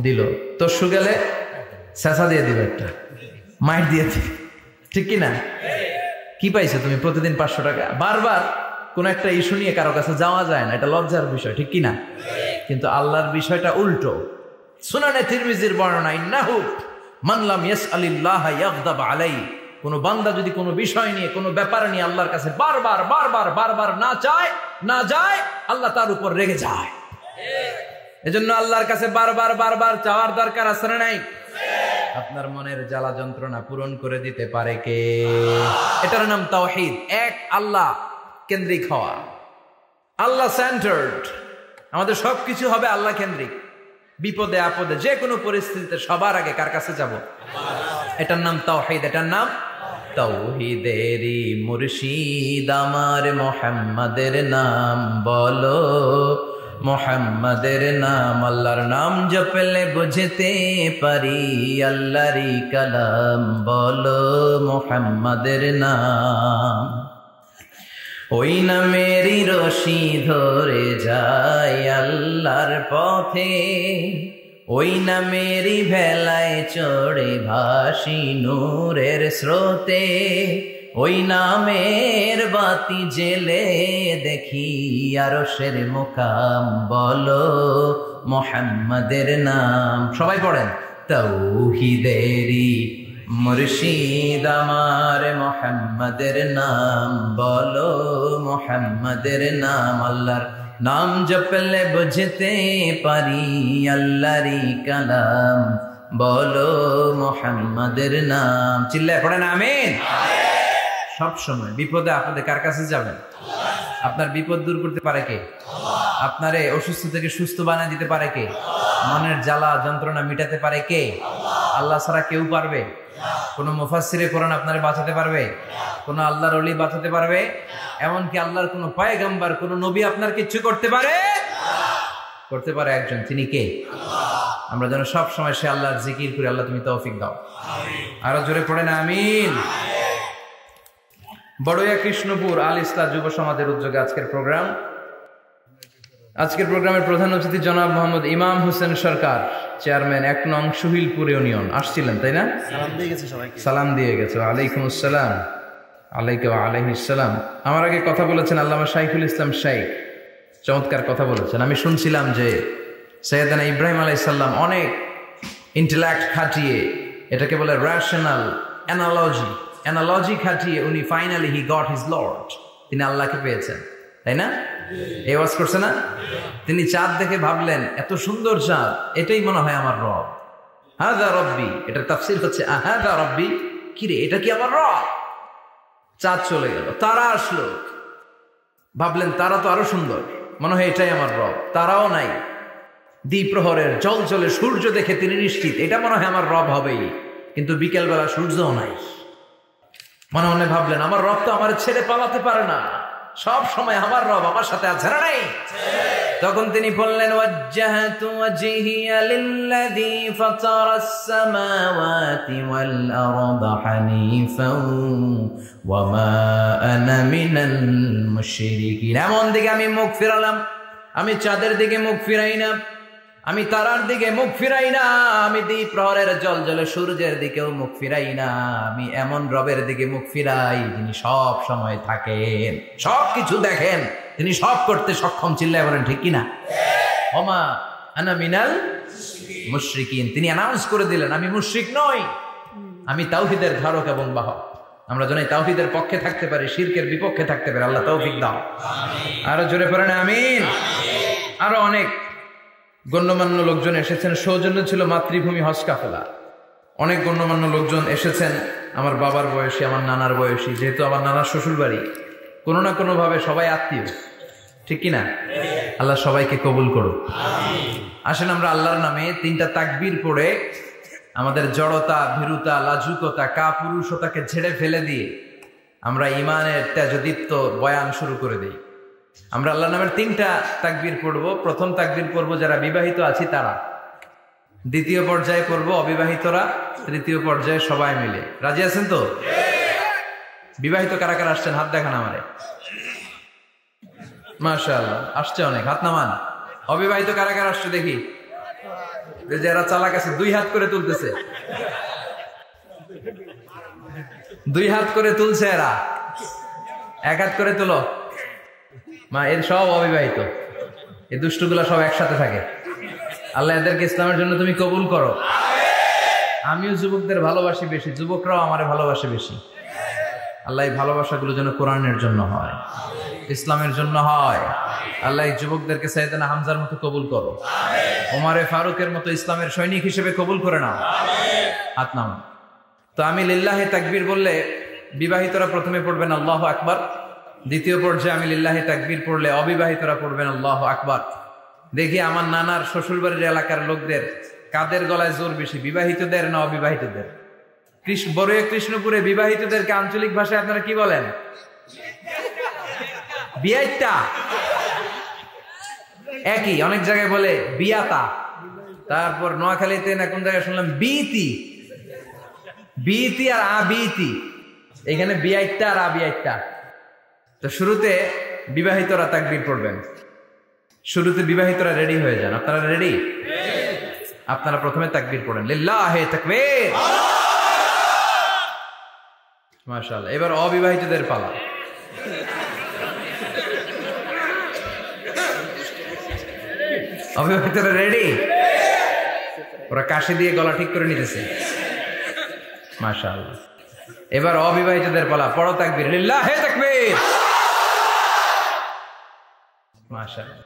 দিল, তরশু গেলে শেষা দিয়ে দিল, একটা মাইট দিয়ে দিল, ঠিক কিনা? কি পাইছো তুমি? প্রতিদিন 500 টাকা। বারবার কোন একটা ইস্যু নিয়ে কারো কাছে যাওয়া যায় না, এটা লজ্জার বিষয়, ঠিক কিনা? কিন্তু আল্লাহর বিষয়টা উল্টো। সুনানে তিরমিজির বর্ণনা, ইন্নাহু মান লাম ইয়াসআলিল্লাহ ইয়াগদাব আলাইহি। কোন বান্দা যদি কোনো বিষয় নিয়ে, কোনো ব্যাপার নিয়ে আল্লাহর কাছে বারবার না চায়, না যায়, আল্লাহ তার উপর রেগে যায়। এজন্য আল্লাহর কাছে বারবার চাওয়ার দরকার আছে না নাই? আপনার মনের জ্বালা যন্ত্রণা পূরণ করে দিতে পারে কে? এটার নাম তাওহীদ। এক আল্লাহ কেন্দ্রিক হওয়া, আল্লাহ সেন্টার্ড। আমাদের সবকিছু হবে আল্লাহ কেন্দ্রিক। বিপদে আপদে যে কোনো পরিস্থিতিতে সবার আগে কার কাছে যাব? এটার নাম তাওহীদ। এটার নাম তাওহীদেরই মুর্শিদ আমার মুহাম্মাদের নাম বলো, মুহাম্মাদের নাম। আল্লাহর নাম জপলে বুঝতে পারি, আল্লাহরই কালাম বলো, মুহাম্মাদের নাম। ওই নামেরই রশি ধরে যায় আল্লাহর পথে, ওই নামেরই ভেলায় চড়ে ভাসি নূরের স্রোতে, ওই নামের বাতি জেলে দেখি আরশের মুকাম বলো, মুহাম্মাদের নাম। সবাই পড়েন, তাওহীদেরই মুর্শিদ আমার মুহাম্মাদের নাম বলো, মুহাম্মাদের নাম। আল্লাহর নাম জপলে বুঝতে পারি, আল্লাহরই কালাম বলো, মুহাম্মাদের নাম। চিল্লায় পড়েন আমিন। সব সময় বিপদে আপদে কার কাছে যাবেন? আপনার বিপদ দূর করতে পারে কে? আপনারে অসুস্থ থেকে সুস্থ বানিয়ে দিতে পারে কে? মনের জ্বালা যন্ত্রণা মিটাতে পারে কে? আল্লাহ ছাড়া কেউ পারবে? কোন মুফাসসিরে কোরআন আপনারে বাঁচাতে পারবে? কোন আল্লাহর ওলি বাঁচাতে পারবে? এমনকি আল্লাহর কোন পয়গম্বর, কোন নবী আপনার কিচ্ছু করতে পারে? করতে পারে একজন, তিনি কে? আমরা যেন সব সময় সে আল্লাহর জিকির করি। আল্লাহ তুমি তৌফিক দাও। আরো জোরে পড়েন আমিন। বড়ইয়া কৃষ্ণপুর আল ইসলাহ যুব সমাজের উদ্যোগে আজকের প্রোগ্রামের প্রধান অতিথি জনাব মোহাম্মদ ইমাম হোসেন সরকার, চেয়ারম্যান 1 নং সুহিলপুর ইউনিয়ন, আসছিলেন তাই না? সালাম দিয়ে গেছে। ওয়ালাইকুম আসসালাম। আলাইহিস সালাম। আমার আগে কথা বলেছেন আল্লামা শাইখুল ইসলাম শাইখ, চমৎকার কথা বলেছেন। আমি শুনছিলাম যে সৈয়দনা ইব্রাহিম আলাইহিস সালাম অনেক ইন্টেলেক্ট খাটিয়ে, এটাকে বলে রেশনাল অ্যানালজি খাটিয়ে উনি finally he got his Lord, তিনি আল্লাহকে পেয়েছেন, তাই না? এই ওয়াজ করছে না? তিনি চাঁদ দেখে ভাবলেন, এত সুন্দর চাঁদ, এটাই মনে হয় আমার রব। হাযা রব্বি, এটার তাফসীর হচ্ছে হাযা রব্বি, কি রে এটা কি আমার রব? চাঁদ চলে গেল, তারা আসলো, ভাবলেন তারা তো আরো সুন্দর, মনে হয় এটাই আমার রব। তারাও নাই, দ্বিপ্রহরের জল জলে সূর্য দেখে তিনি নিশ্চিত এটা মনে হয় আমার রব হবেই। কিন্তু বিকেলবেলা সূর্যও নাই। মনে মনে ভাবলেন আমার রব তো আমার ছেড়ে পালাতে পারে না, সব সময় আমার রব আমার সাথে আছে না নাই? তখন তিনি বললেন ওয়াজ্জাহতু ওয়াজহিয়া লিল্লাযী ফাতারাস সামাওয়াতি ওয়াল আরদা হানিফান ওয়া মা আনা মিনাল মুশরিকিন। এমন দিকে আমি মুখ ফিরালাম, আমি চাঁদের দিকে মুখ ফিরাই না, আমি তারার দিকে মুখ ফিরাই না, আমি দ্বীপ প্রহরের জ্বলজ্বলে সূর্যের দিকেও মুখ ফিরাই না। আমি এমন রবের দিকে মুখ ফিরাই যিনি সব সময় থাকেন, সব কিছু দেখেন, তিনি সব করতে সক্ষম। চিল্লায় বলেন ঠিক কিনা? ওমা আনা মিনাল মুশরিকিন। তিনি অ্যানাউন্স করে দিলেন আমি মুশরিক নই, আমি তাওহীদের ধারক এবং বাহক। আমরা যেন তাওহীদের পক্ষে থাকতে পারি, শিরকের বিপক্ষে থাকতে পারি। আল্লাহ তৌফিক দাও। আরো জোরে পড়েন আমিন। আরো অনেক গণ্যমান্য লোকজন এসেছেন। সৌজন্য ছিল মাতৃভূমি হজ কাফেলা। অনেক গণ্যমান্য লোকজন এসেছেন, আমার বাবার বয়সী, আমার নানার বয়সী, যেহেতু আমার নানার শ্বশুর বাড়ি, কোনো না কোনো ভাবে সবাই আত্মীয়, ঠিক কিনা? আল্লাহ সবাইকে কবুল করুন। আসেন আমরা আল্লাহর নামে তিনটা তাকবীর পড়ে আমাদের জড়তা, ভীরুতা, লাজুকতা, কাপুরুষতাকে ঝেড়ে ফেলে দিয়ে আমরা ইমানের তেজদীপ্ত বয়ান শুরু করে দিই। আমরা আল্লাহর নামের তিনটা তাকবীর পড়ব। প্রথম তাকবীর পড়ব যারা বিবাহিত আছি তারা, দ্বিতীয় পর্যায়ে পড়ব অবিবাহিতরা, তৃতীয় পর্যায়ে সবাই মিলে। রাজি আছেন তো? বিবাহিত কারা কারা আসছেন হাত দেখান আমারে। মাশাআল্লাহ, আসছে অনেক, হাত নামান। অবিবাহিত কারা কারা আসছে দেখি। যারা চালাক আছে দুই হাত করে তুলতেছে, দুই হাত করে তুলছে এরা, এক হাত করে তুলো। মা এর সব অবিবাহিত, এই দুষ্টগুলা সব একসাথে থাকে। আল্লাহ এদেরকে ইসলামের জন্য তুমি কবুল করো। আমিও যুবকদের ভালোবাসি বেশি, যুবকরাও আমারে ভালোবাসে বেশি। আল্লাহ এই ভালোবাসাগুলো যেন কোরআনের জন্য হয়, ইসলামের জন্য হয়। আল্লাহ এই যুবকদেরকে সাইয়েদনা হামজার মতো কবুল করো, ওমরে ফারুকের মতো ইসলামের সৈনিক হিসেবে কবুল করে নাও। হাত নাও। তো আমি লিল্লাহি তাকবীর বললে বিবাহিতরা প্রথমে পড়বেন আল্লাহু আকবার, দ্বিতীয় পর্যায়ে আমি লিল্লাহি তাকবীর পড়লে অবিবাহিতরা পড়বেন আল্লাহু আকবার। দেখি আমার নানার শ্বশুরবাড়ির এলাকার লোকদের কাদের গলায় জোর বেশি, বিবাহিতদের না অবিবাহিতদের? বড়ুয়া কৃষ্ণপুরে বিবাহিতদেরকে আঞ্চলিক ভাষায় আপনারা কি বলেন? বিয়াইতা। একই, অনেক জায়গায় বলে বিয়াতা। তারপর নোয়াখালীতে না কোন জায়গায় শুনলাম বিতি, বিতি আর আবিতি। এখানে বিয়াইতা আর আবিয়াইতা। তো শুরুতে বিবাহিতরা তাকবীর পড়বেন। শুরুতে বিবাহিতরা রেডি হয়ে যান। আপনারা রেডি? আপনারা প্রথমে তাকবীর পড়েন, লিল্লাহি তাকবীর। মাশাআল্লাহ। এবার অবিবাহিতদের পালা। অবিবাহিতরা রেডি? ওরা কাশি দিয়ে গলা ঠিক করে নিতেছে। মাশাআল্লাহ। এবার অবিবাহিতদের পালা। পড়ো তাকবীর, লিল্লাহি তাকবীর। মাশাআল্লাহ,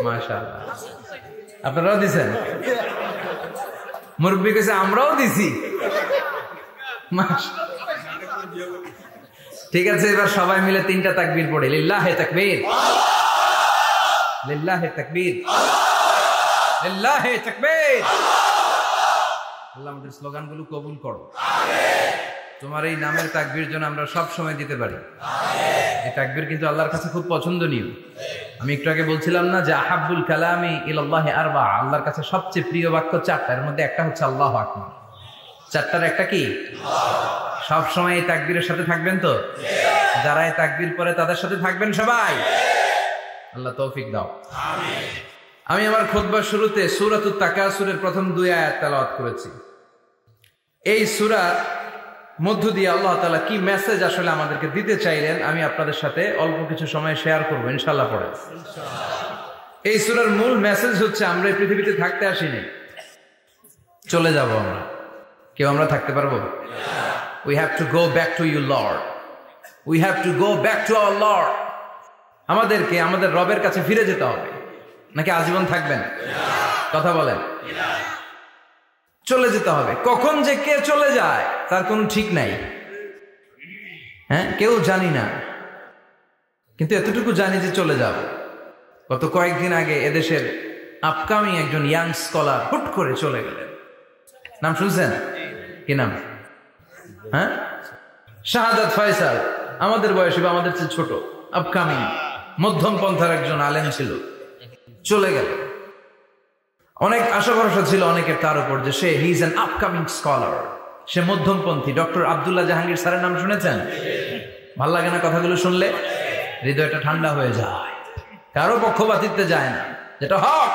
মাশাআল্লাহ। আপনারাও দিছেন? মুরব্বি কাছে আমরাও দিছি। ঠিক আছে, এবার সবাই মিলে তিনটা তাকবীর পড়ে, লিল্লাহি তাকবীর, লিল্লাহি তাকবীর, লিল্লাহি তাকবীর। আল্লাহ আমাদের স্লোগানগুলো কবুল করো। তোমার এই নামের তাকবীর যেন আমরা সব সময় দিতে পারি। এই তাকবীর কিন্তু আল্লাহর কাছে খুব পছন্দনীয়। আমি একটু আগে বলছিলাম না যে আহাব্বুল কালামি ইলাল্লাহি আরবা, আল্লাহর কাছে সবচেয়ে প্রিয় বাক্য চারটা, এর মধ্যে একটা হচ্ছে আল্লাহু আকবার। চারটার একটা কি? সব সময় এই তাকবীরের সাথে থাকবেন তো? যারা এই তাকবীর পড়ে তাদের সাথে থাকবেন সবাই। আল্লাহ তৌফিক দাও। আমি আমার খুতবার শুরুতে সূরাতুত তাকাসুরের প্রথম 2 আয়াত তেলাওয়াত করেছি। এই সূরার মধ্য দিয়ে আল্লাহ তাআলা কি মেসেজ আসলে আমাদেরকে দিতে চাইলেন আমি আপনাদের সাথে অল্প কিছু সময় শেয়ার করব ইনশাআল্লাহ। পড়ে এই সূরার মূল মেসেজ হচ্ছে আমরা এই পৃথিবীতে থাকতে আসিনি, চলে যাব আমরা। কেউ আমরা থাকতে পারবো? We have to go back to you Lord. We have to go back to our Lord. আমাদেরকে আমাদের রবের কাছে ফিরে যেতে হবে। নাকি আজীবন থাকবেন? কথা বলেন। চলে যেতে হবে। কখন যে কে চলে যায় তার কোনো ঠিক নাই। হ্যাঁ, কেউ জানি না, কিন্তু এতটুকু জানি যে চলে যাব। গত কয়েকদিন আগে এদেশের আপকামিং একজন ইয়াং স্কলার হুট করে চলে গেলেন। নাম শুনছেন? কি নাম? হ্যাঁ, শাহাদাত ফয়সাল। আমাদের বয়সী বা আমাদের চেয়ে ছোট, আপকামিং মধ্যম পন্থার একজন আলেম ছিল, চলে গেল। অনেক আশা ভরসা ছিল অনেকের তার উপর যে সে he is an upcoming scholar, সে মধ্যমপন্থী। ডক্টর আব্দুল্লাহ জাহাঙ্গীর স্যারের নাম শুনেছেন? ভাল লাগে না কথাগুলো শুনলে? হৃদয়টা ঠান্ডা হয়ে যায়। কারো পক্ষপাতিত্বে যায় না, যেটা হক,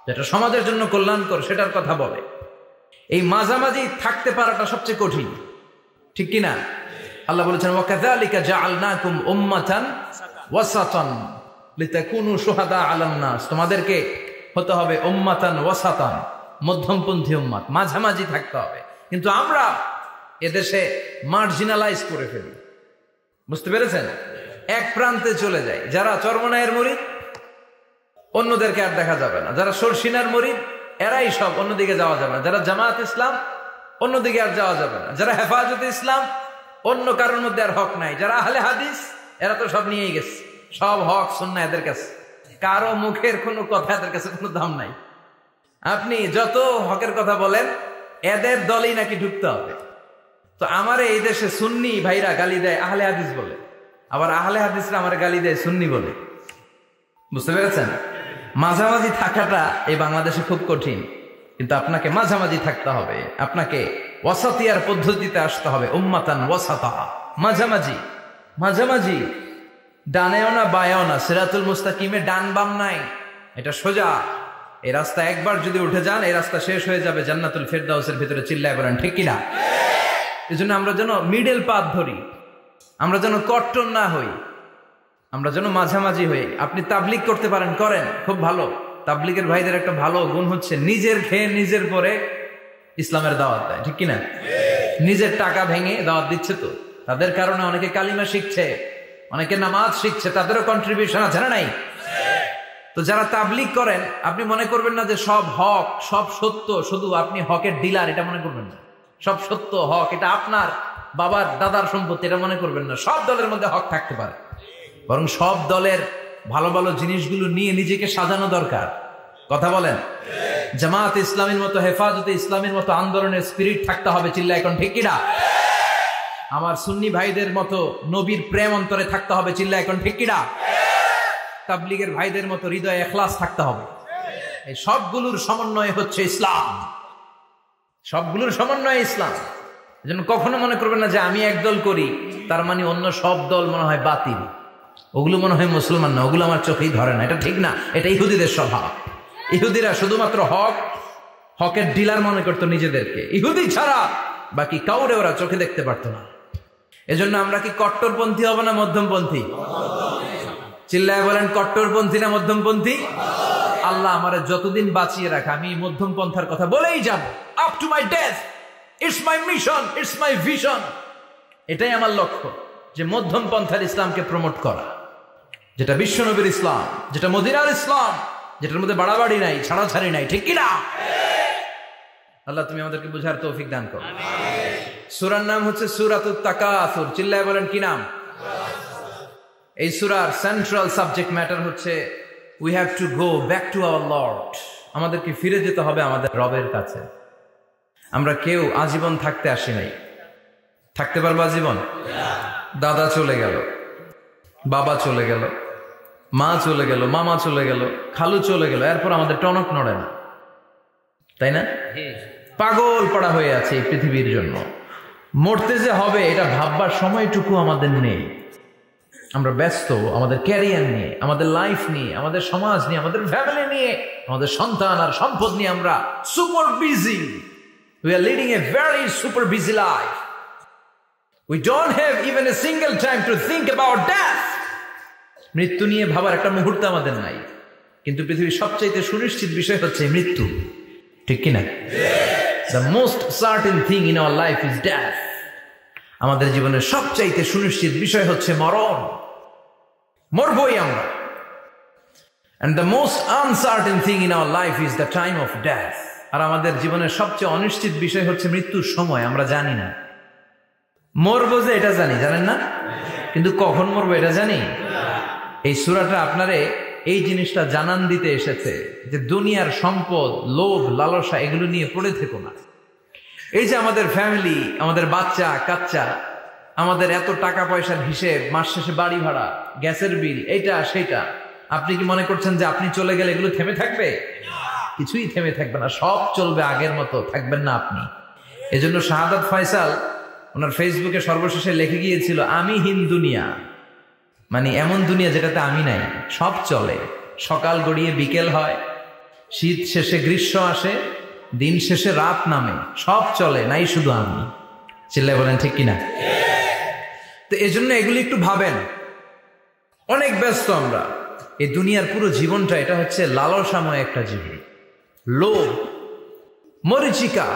যেটা সমাজের জন্য কল্যাণকর সেটার কথা বলে। এই মাঝামাঝি থাকতে পারাটা সবচেয়ে কঠিন, ঠিক কিনা? আল্লাহ বলেছেন ওয়াকাযালিকা জাআলনাকুম উম্মাতান ওয়াসাতান লিতাকুনু শুহাদা আলান নাস, তোমাদেরকে হতে হবে উম্মাতান ওয়াসাতান, মধ্যমপন্থী উম্মাত, মাঝামাঝি থাকতে হবে। কিন্তু আমরা এদেশে মার্জিনালাইজ করে ফেলি, বুঝতে পেরেছেন? এক প্রান্তে চলে যায়। যারা চরমনায়ের মুরিদ অন্যদেরকে আর দেখা যাবে না, যারা সরসিনার মুরিদ এরাই সব, অন্যদিকে যাওয়া যাবে না। যারা জামায়াত ইসলাম অন্যদিকে আর যাওয়া যাবে না। যারা হেফাজতে ইসলাম অন্য কারোর মধ্যে আর হক নাই। যারা আহলে হাদিস এরা তো সব নিয়েই গেছে, সব হক সুন্নাহ এদের কাছে, কারো মুখের কোনো কথা এদের কাছে কোনো দাম নাই। আপনি যত হকের কথা বলেন এদের দলই নাকি ঢুকতে হবে। তো আমার এই দেশে সুন্নি ভাইরা গালি দেয় আহলে হাদিস বলে, আবার আহলে হাদিসরা আমার গালি দেয় সুন্নি বলে, বুঝতে পেরেছেন? মাঝামাঝি থাকাটা এই বাংলাদেশে খুব কঠিন, কিন্তু আপনাকে মাঝামাঝি থাকতে হবে। আপনাকে ওয়াসাতিয়ার পদ্ধতিতে আসতে হবে, উম্মাতান ওয়াসাতা, মাঝামাঝি। মাঝামাঝি ডানেও না বায়েও না, সিরাতুল মুস্তাকিমে ডান বাম নাই, এটা সোজা। এই রাস্তা একবার যদি উঠে যান এই রাস্তা শেষ হয়ে যাবে জান্নাতুল ফেরদাউসের ভিতরে, চিল্লায় বলেন ঠিক কিনা? এই জন্য আমরা যেন মিডল পাথ ধরি, আমরা যেন কট্টর না হই, আমরা যেন মাঝামাঝি হই। আপনি তাবলিগ করতে পারেন, করেন, খুব ভালো। তাবলিগের ভাইদের একটা ভালো গুণ হচ্ছে নিজের খেয়ে নিজের পরে ইসলামের দাওয়াত দেয়, ঠিক কিনা? নিজের টাকা ভেঙে দাওয়াত দিচ্ছে, তো তাদের কারণে অনেকে কালিমা শিখছে, অনেকে নামাজ শিখছে, তাদেরও কন্ট্রিবিউশন আছে না নাই? তো যারা তাবলিগ করেন আপনি মনে করবেন না যে সব হক সব সত্য, শুধু আপনি হকের ডিলার এটা মনে করবেন না। সব সত্য হক এটা আপনার বাবার দাদার সম্পত্তি এটা মনে করবেন না। সব দলের মধ্যে হক থাকতে পারে, বরং সব দলের ভালো ভালো জিনিসগুলো নিয়ে নিজেকে সাজানো দরকার। কথা বলেন? জামায়াত ইসলামীর মতো, হেফাজতে ইসলামীর মতো আন্দোলনের স্পিরিট থাকতে হবে, চিল্লা এখন ঠিক কিনা? আমার সুন্নি ভাইদের মতো নবীর প্রেম অন্তরে থাকতে হবে, চিল্লা এখন ঠিক কিনা? তাবলিগের ভাইদের মতো হৃদয়ে ইখলাস থাকতে হবে। এই সবগুলোর সমন্বয় হচ্ছে ইসলাম, সবগুলোর সমন্বয় ইসলাম। এজন্য কখনো মনে করবেন না যে আমি একদল করি তার মানে অন্য সব দল মনে হয় বাতিল, ওগুলো মনে হয় মুসলমান না, ওগুলো আমার চোখেই ধরে না। এটা ঠিক না, এটা ইহুদিদের স্বভাব। ইহুদিরা শুধুমাত্র হকের ডিলার মনে করতো নিজেদেরকে, ইহুদি ছাড়া বাকি কাউরে ওরা চোখে দেখতে পারতো না। এজন্য আমরা কি কট্টরপন্থী হব না মধ্যমপন্থী? চিল্লায় বলেন কট্টরপন্থী না মধ্যমপন্থী? আল্লাহ আমারে যতদিন বাঁচিয়ে রাখা আমি মধ্যম পন্থার কথা বলেই যাব, up to my death. It's my mission, it's my vision. এটাই আমার লক্ষ্য, যে মধ্যম পন্থার ইসলামকে প্রমোট করা, যেটা বিশ্বনবীর ইসলাম, যেটা মদিনার ইসলাম, যেটার মধ্যে বাড়াবাড়ি নাই, ছাড়াছাড়ি নাই, ঠিক কিনা? আল্লাহ তুমি আমাদেরকে বুঝার তৌফিক দান করো। সূরার নাম হচ্ছে সূরাতুত তাকাসুর। চিল্লায় বলেন কি নাম? এই সূরার সেন্ট্রাল সাবজেক্ট ম্যাটার হচ্ছে we have to go back to our Lord. আমাদেরকে ফিরে যেতে হবে আমাদের রবের কাছে। আমরা কেউ আজীবন থাকতে আসি নাই। থাকতে পারবো আজীবন? দাদা চলে গেল, বাবা চলে গেল, মা চলে গেল, মামা চলে গেল, খালু চলে গেল, এরপর আমাদের টনক নড়ে না, তাই না? পাগল পড়া হয়ে আছে এই পৃথিবীর জন্য। মরতে যে হবে এটা ভাববার সময়টুকু আমাদের নেই। আমরা ব্যস্ত আমাদের ক্যারিয়ার নিয়ে, আমাদের লাইফ নিয়ে, আমাদের সমাজ নিয়ে, আমাদের ফ্যামিলি নিয়ে, আমাদের সন্তান আর সম্পদ নিয়ে আমরা super busy. We are leading a very super busy life. We don't have even a single time to think about death. মৃত্যু নিয়ে ভাবার একটা মুহূর্ত আমাদের নাই। কিন্তু পৃথিবীর সবচাইতে সুনিশ্চিত বিষয় হচ্ছে মৃত্যু, ঠিক কিনা? The most certain thing in our life is death. আমাদের জীবনের সবচাইতে সুনিশ্চিত বিষয় হচ্ছে মরণ, মরবই আমরা। And the most uncertain thing in our life is the time of death. আর আমাদের জীবনের সবচেয়ে অনিশ্চিত বিষয় হচ্ছে মৃত্যুর সময়। আমরা জানি না মরবো, যে এটা জানি, জানেন না? কিন্তু কখন মরবো এটা জানি। এই সূরাটা আপনারে এই জিনিসটা জানান দিতে এসেছে যে দুনিয়ার সম্পদ, লোভ, লালসা এগুলো নিয়ে পড়ে থেকো না। এই যে আমাদের ফ্যামিলি, আমাদের বাচ্চা কাচ্চা, আমাদের এত টাকা পয়সার হিসেব, মাস শেষে বাড়ি ভাড়া, গ্যাসের বিল, এইটা সেটা। আপনি কি মনে করছেন যে আপনি চলে গেলে এগুলো থেমে থাকবে? কিছুই থেমে থাকবে না, সব চলবে আগের মতো, থাকবেন না আপনি। এজন্য শাহাদাত ফয়সাল ওনার ফেসবুকে সর্বশেষে লিখে গিয়েছিল, আমি হীন দুনিয়া, মানে এমন দুনিয়া যেটাতে আমি নাই, সব চলে, সকাল গড়িয়ে বিকেল হয়, শীত শেষে গ্রীষ্ম আসে, দিন শেষে রাত নামে, সব চলে, নাই শুধু আমি। চিল্লায় বলেন ঠিক কিনা? তো এজন্য এগুলি একটু ভাবেন। অনেক ব্যস্ত আমরা, এই দুনিয়ার পুরো জীবনটা এটা হচ্ছে লালসাময় একটা জীবন, লোভ, মরিচিকা,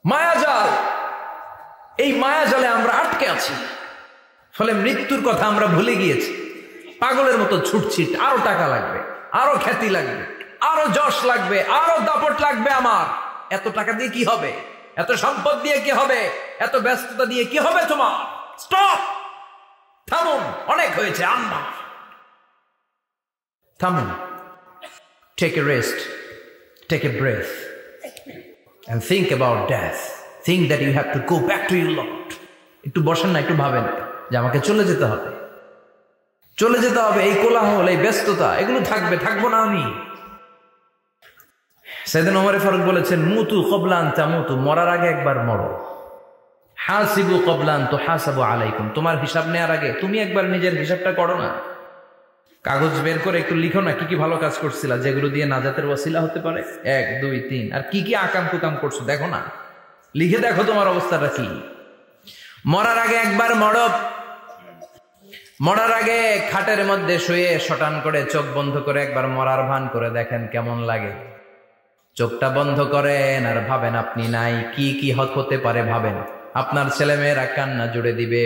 মায়াজাল। এই মায়াজালে আমরা আটকে আছি, ফলে মৃত্যুর কথা আমরা ভুলে গিয়েছি। পাগলের মতো ছুটছি, আরো টাকা লাগবে, আরো খ্যাতি লাগবে, আরো যশ লাগবে, আরো দাপট লাগবে আমার। এত টাকা দিয়ে কি হবে? এত সম্পদ দিয়ে কি হবে? এত ব্যস্ততা দিয়ে কি হবে তোমার? স্টপ, থামুন, অনেক হয়েছে, আম্মা থামুন। Take a rest, take a breath and think about death. Think that you have to go back to your Lord. একটু বসেন না, একটু ভাবেন যে আমাকে চলে যেতে হবে, চলে যেতে হবে। এই কোলাহল, এই ব্যস্ততা, এগুলো থাকবে, থাকবো না আমি। সাইয়েদনা ওমর ফারুক বলেছেন, মুতু ক্বাবলা আন তামুতু, মরার আগে একবার মরো। হাসিবু ক্বাবলা আন তুহাসাবু আলাইকুম, তোমার হিসাব নেওয়ার আগে তুমি একবার নিজের হিসাবটা করো না। কাগজ বের করে একটু লিখো না কি কি ভালো কাজ করছিলা, যেগুলো দিয়ে নাজাতের ওয়াসিলা হতে পারে, 1 2 3, আর কি কি আকাম কুকাম করছো দেখো না, লিখে দেখো তোমার অবস্থাটা কি। মরার আগে একবার মরো। মরার আগে খাটের মধ্যে শুয়ে শটান করে চোখ বন্ধ করে একবার মরার ভান করে দেখেন কেমন লাগে। চোখটা বন্ধ করেন আর ভাবেন আপনি নাই, কি কি হতে পারে ভাবেন। আপনার ছেলেমেয়েরা কান্না জুড়ে দিবে,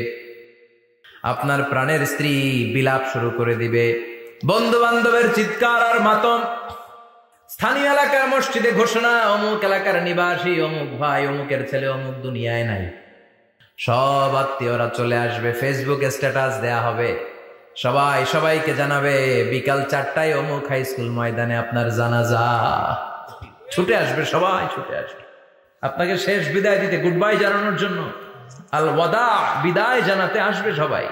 আপনার প্রাণের স্ত্রী বিলাপ শুরু করে দিবে, বন্ধু বান্ধবের চিৎকার আর মাতম, স্থানীয় এলাকার মসজিদে ঘোষণা, অমুক এলাকার নিবাসী অমুক ভাই অমুকের ছেলে অমুক দুনিয়ায় নাই। সব আত্মীয়রা চলে আসবে, ফেসবুকে স্ট্যাটাস দেয়া হবে, সবাই সবাইকে জানাবে বিকাল 4টায় অমুক হাই স্কুল ময়দানে আপনার জানাজা। ছুটে আসবে, সবাই ছুটে আসবে আপনাকে শেষ বিদায় দিতে, গুড বাই জানানোর জন্য, আল ওয়াদা, বিদায় জানাতে আসবে সবাই।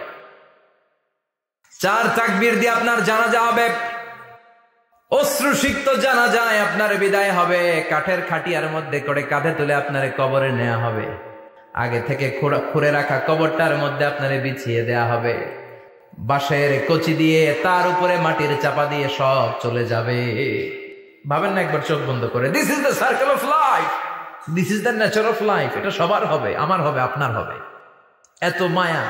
4 তাকবীর দিয়ে আপনার জানাজা হবে, অশ্রুসিক্ত জানাজায় আপনার বিদায় হবে। কাঠের খাটিয়ার মধ্যে করে কাঁধে তুলে আপনার কবরে নেওয়া হবে, আগে থেকে খুঁড়ে রাখা কবরটার মধ্যে আপনারে বিছিয়ে দেয়া হবে, বাঁশের কচি দিয়ে তার উপরে মাটির চাপা দিয়ে সব চলে যাবে। ভাবেন না একবার চোখ বন্ধ করে, this is the circle of life, this is the nature of life. এটা সবার হবে, আমার হবে, আপনার হবে। এত মায়া,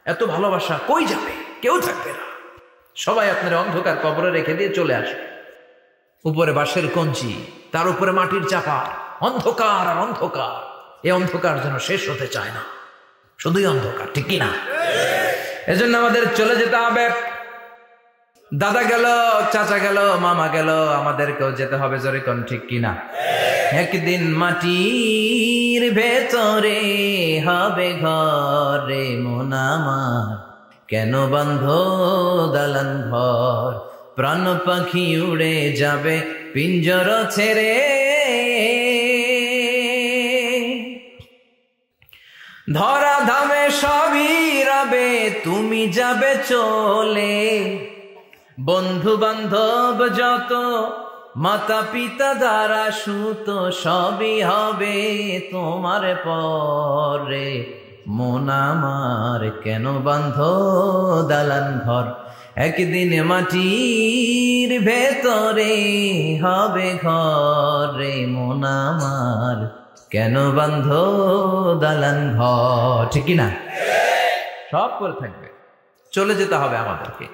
এত ভালোবাসা কই যাবে? কেউ থাকবে না, সবাই আপনার অন্ধকার কবরে রেখে দিয়ে চলে আসবে। উপরে বাঁশের কঞ্চি, তার উপরে মাটির চাপা, অন্ধকার আর অন্ধকার। এই অন্ধকার যেন শেষ হতে চায় না, শুধুই অন্ধকার, ঠিক কিনা? এজন্য আমাদের চলে যেতে হবে। দাদা গেল, চাচা গেল, মামা গেল, আমাদেরকেও যেতে হবে, জোরে কোন ঠিক কিনা? একদিন মাটির ভেতরে হবে ঘরে মন আমার, কেন বন্ধ দালান ঘর, প্রাণ পাখি উড়ে যাবে পিঞ্জর ছেড়ে, ধরা ধামে সবই রবে তুমি যাবে চলে, বন্ধু বান্ধব যত মাতা পিতা দ্বারা সুত সবই হবে তোমার পরে, মন আমার কেন বান্ধ দালান ঘর, একদিন মাটির ভেতরে হবে ঘরে মন আমার, কেন বান্ধ দালান ঘর, ঠিক কিনা? সব করে থাকবে, চলে যেতে হবে আমাদেরকে।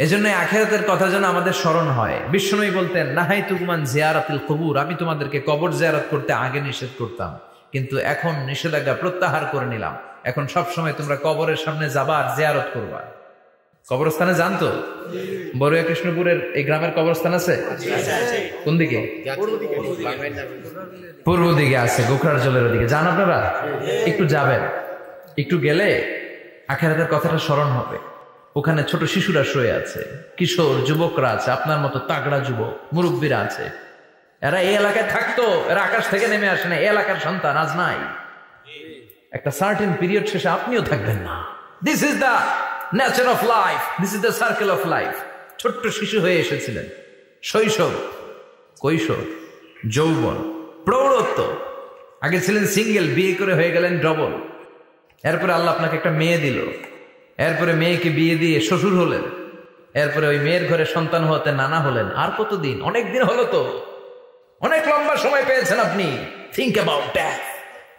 এজন্য আখিরাতের কথা যেন আমাদের স্মরণ হয়। বিষ্ণুই বলতেন, নাহাইতুকুমান জিয়ারাতিল কুবুর, আমি তোমাদেরকে কবর জিয়ারত করতে আগে নিষেধ করতাম, কিন্তু এখন নিষেধাজ্ঞা প্রত্যাহার করে নিলাম। এখন সব সময় তোমরা কবরের সামনে যাবা আর জিয়ারত করবা। কবরস্থানে জানতো বড়ুয়া কৃষ্ণপুরের এই গ্রামের কবরস্থান আছে? কোন দিকে? পূর্ব দিকে আছে, গোখরার জলের ওদিকে। যান আপনারা? একটু যাবেন, একটু গেলে আখিরাতের কথাটা স্মরণ হবে। ওখানে ছোট শিশুরা শুয়ে আছে, কিশোর যুবকরা আছে, আপনার মতো তাগড়া যুবক মুরব্বীরা আছে। এরা এই এলাকায় থাকতো, এরা আকাশ থেকে নেমে আসে না, এই এলাকার সন্তান, আজ নাই। একটা সার্টেন পিরিয়ড শেষে আপনিও থাকবেন না। This is the nature of life, this is the circle of life. ছোট্ট শিশু হয়ে এসেছিলেন, শৈশব, কৈশোর, যৌবন, প্রৌঢ়ত্ব, আগে ছিলেন সিঙ্গেল, বিয়ে করে হয়ে গেলেন ডবল, এরপরে আল্লাহ আপনাকে একটা মেয়ে দিল, এরপরে মেয়েকে বিয়ে দিয়ে শ্বশুর হলেন, এরপরে ওই মেয়ের ঘরে সন্তান হতে নানা হলেন। আর কতদিন? অনেক দিন হলো তো, অনেক লম্বা সময় পেয়েছেন আপনি। Think about that.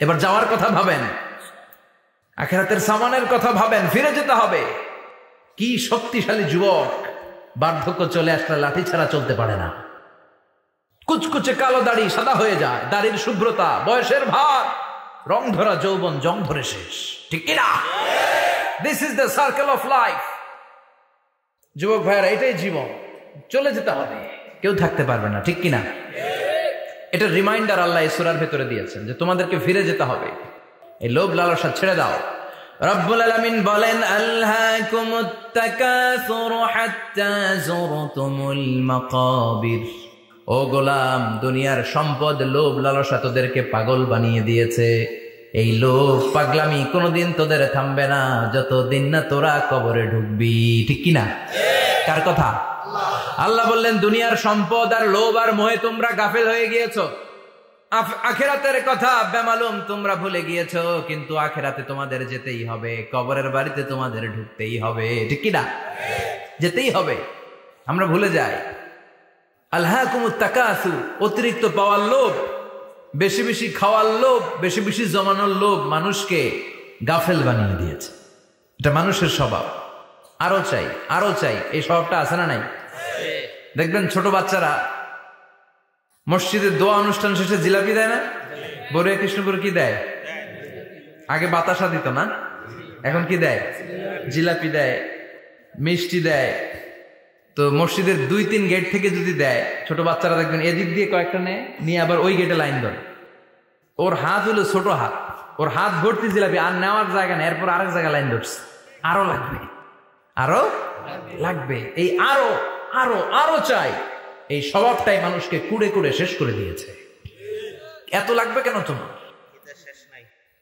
এবার যাওয়ার কথা ভাবেন, আখিরাতের সামানের কথা ভাবেন, ফিরে যেতে হবে। কি শক্তিশালী যুবক, বার্ধক্য চলে আসলে লাঠি ছাড়া চলতে পারে না। কুচকুচে কালো দাড়ি সাদা হয়ে যায়, দাড়ির শুভ্রতা, বয়সের ভার, রং ধরা যৌবন জং ধরে শেষ, ঠিক কিনা? This is the circle of life. যুবক ভাইয়েরা, এটাই জীবন, চলে যেতে হবে, কেউ থাকতে পারবে না, ঠিক কিনা? এটা রিমাইন্ডার আল্লাহ এই সূরার ভেতরে দিয়েছেন যে তোমাদেরকে ফিরে যেতে হবে, এই লোভ লালসা ছেড়ে দাও। রব্বুল আলামিন বলেন, আলহাকুমুত তাকাসুরু হাত্তা যুরতুমুল মাকাবির। ও গোলাম, দুনিয়ার সম্পদ, লোভ লালসা তোদেরকে পাগল বানিয়ে দিয়েছে। এই লোভ পাগলামি কোনোদিন তোদের থামবে না যতদিন না তোরা কবরে ঢুকবি, ঠিক কিনা? কার কথা? আল্লাহ বললেন, দুনিয়ার সম্পদ আর লোভ আর মোহে তোমরা গাফেল হয়ে গিয়েছো। আখিরাতের কথা বেমালুম তোমরা ভুলে গিয়েছো, কিন্তু আখিরাতে তোমাদের যেতেই হবে, কবরের বাড়িতে তোমাদের ঢুকতেই হবে, ঠিক কিনা? যেতেই হবে, আমরা ভুলে যাই। আলহাকুমুত তাকাসুর, অতিরিক্ত পাওয়ার লোভ, বেশি বেশি খাওয়ার লোভ, বেশি বেশি জমানোর লোভ মানুষকে গাফেল বানিয়ে দিয়েছে। এটা মানুষের স্বভাব, আরো চাই আরো চাই, এই স্বভাবটা আছে না নাই? দেখবেন ছোট বাচ্চারা মসজিদের দোয়া অনুষ্ঠান শেষে জিলাপি দেয় না? বড়ুয়া কৃষ্ণপুর কি দেয়? আগে বাতাসা দিত না, এখন কি দেয়? জিলাপি দেয়, মিষ্টি দেয়। তো মসজিদের 2-3 গেট থেকে যদি দেয়, ছোট বাচ্চারা দেখবেন এদিক দিয়ে কয়েকটা নিয়ে আবার ওই গেটে লাইন ধরে। ওর হাত হলো ছোট হাত, ওর হাত ভর্তি জিলাপি, আর নেওয়ার জায়গা নেই, এরপর আরেক জায়গায় লাইন ধরছে, আরো লাগবে, আরো লাগবে, এই আরো আরো আরো চাই। এই স্বভাবটাই মানুষকে কুড়ে কুড়ে শেষ করে দিয়েছে। এত লাগবে কেন তোমার?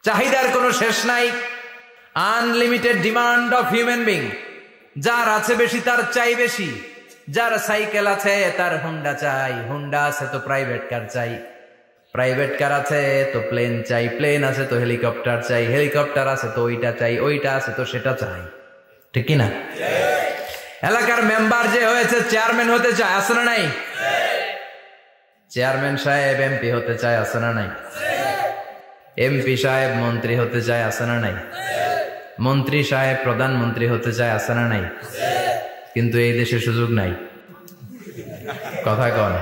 চাহিদার কোনো শেষ নাই। Unlimited demand of human being. যার আছে বেশি তার চাই বেশি। যার সাইকেল আছে তার হুন্ডা চাই, হুন্ডা আছে তো প্রাইভেট কার চাই, প্রাইভেট কার আছে তো প্লেন চাই, প্লেন আছে তো হেলিকপ্টার চাই, হেলিকপ্টার আছে তো ওইটা চাই, ওইটা আছে তো সেটা চাই, ঠিক কিনা? এলাকার মেম্বার যে হয়েছে চেয়ারম্যান হতে চায়, আছে না নাই? চেয়ারম্যান সাহেব এমপি হতে চায়, আছে না নাই? এমপি সাহেব মন্ত্রী হতে চায়, আছে না নাই? মন্ত্রী সাহেব প্রধানমন্ত্রী হতে চায়, আছে না নাই? কিন্তু এই দেশে সুযোগ নাই। কথা কন,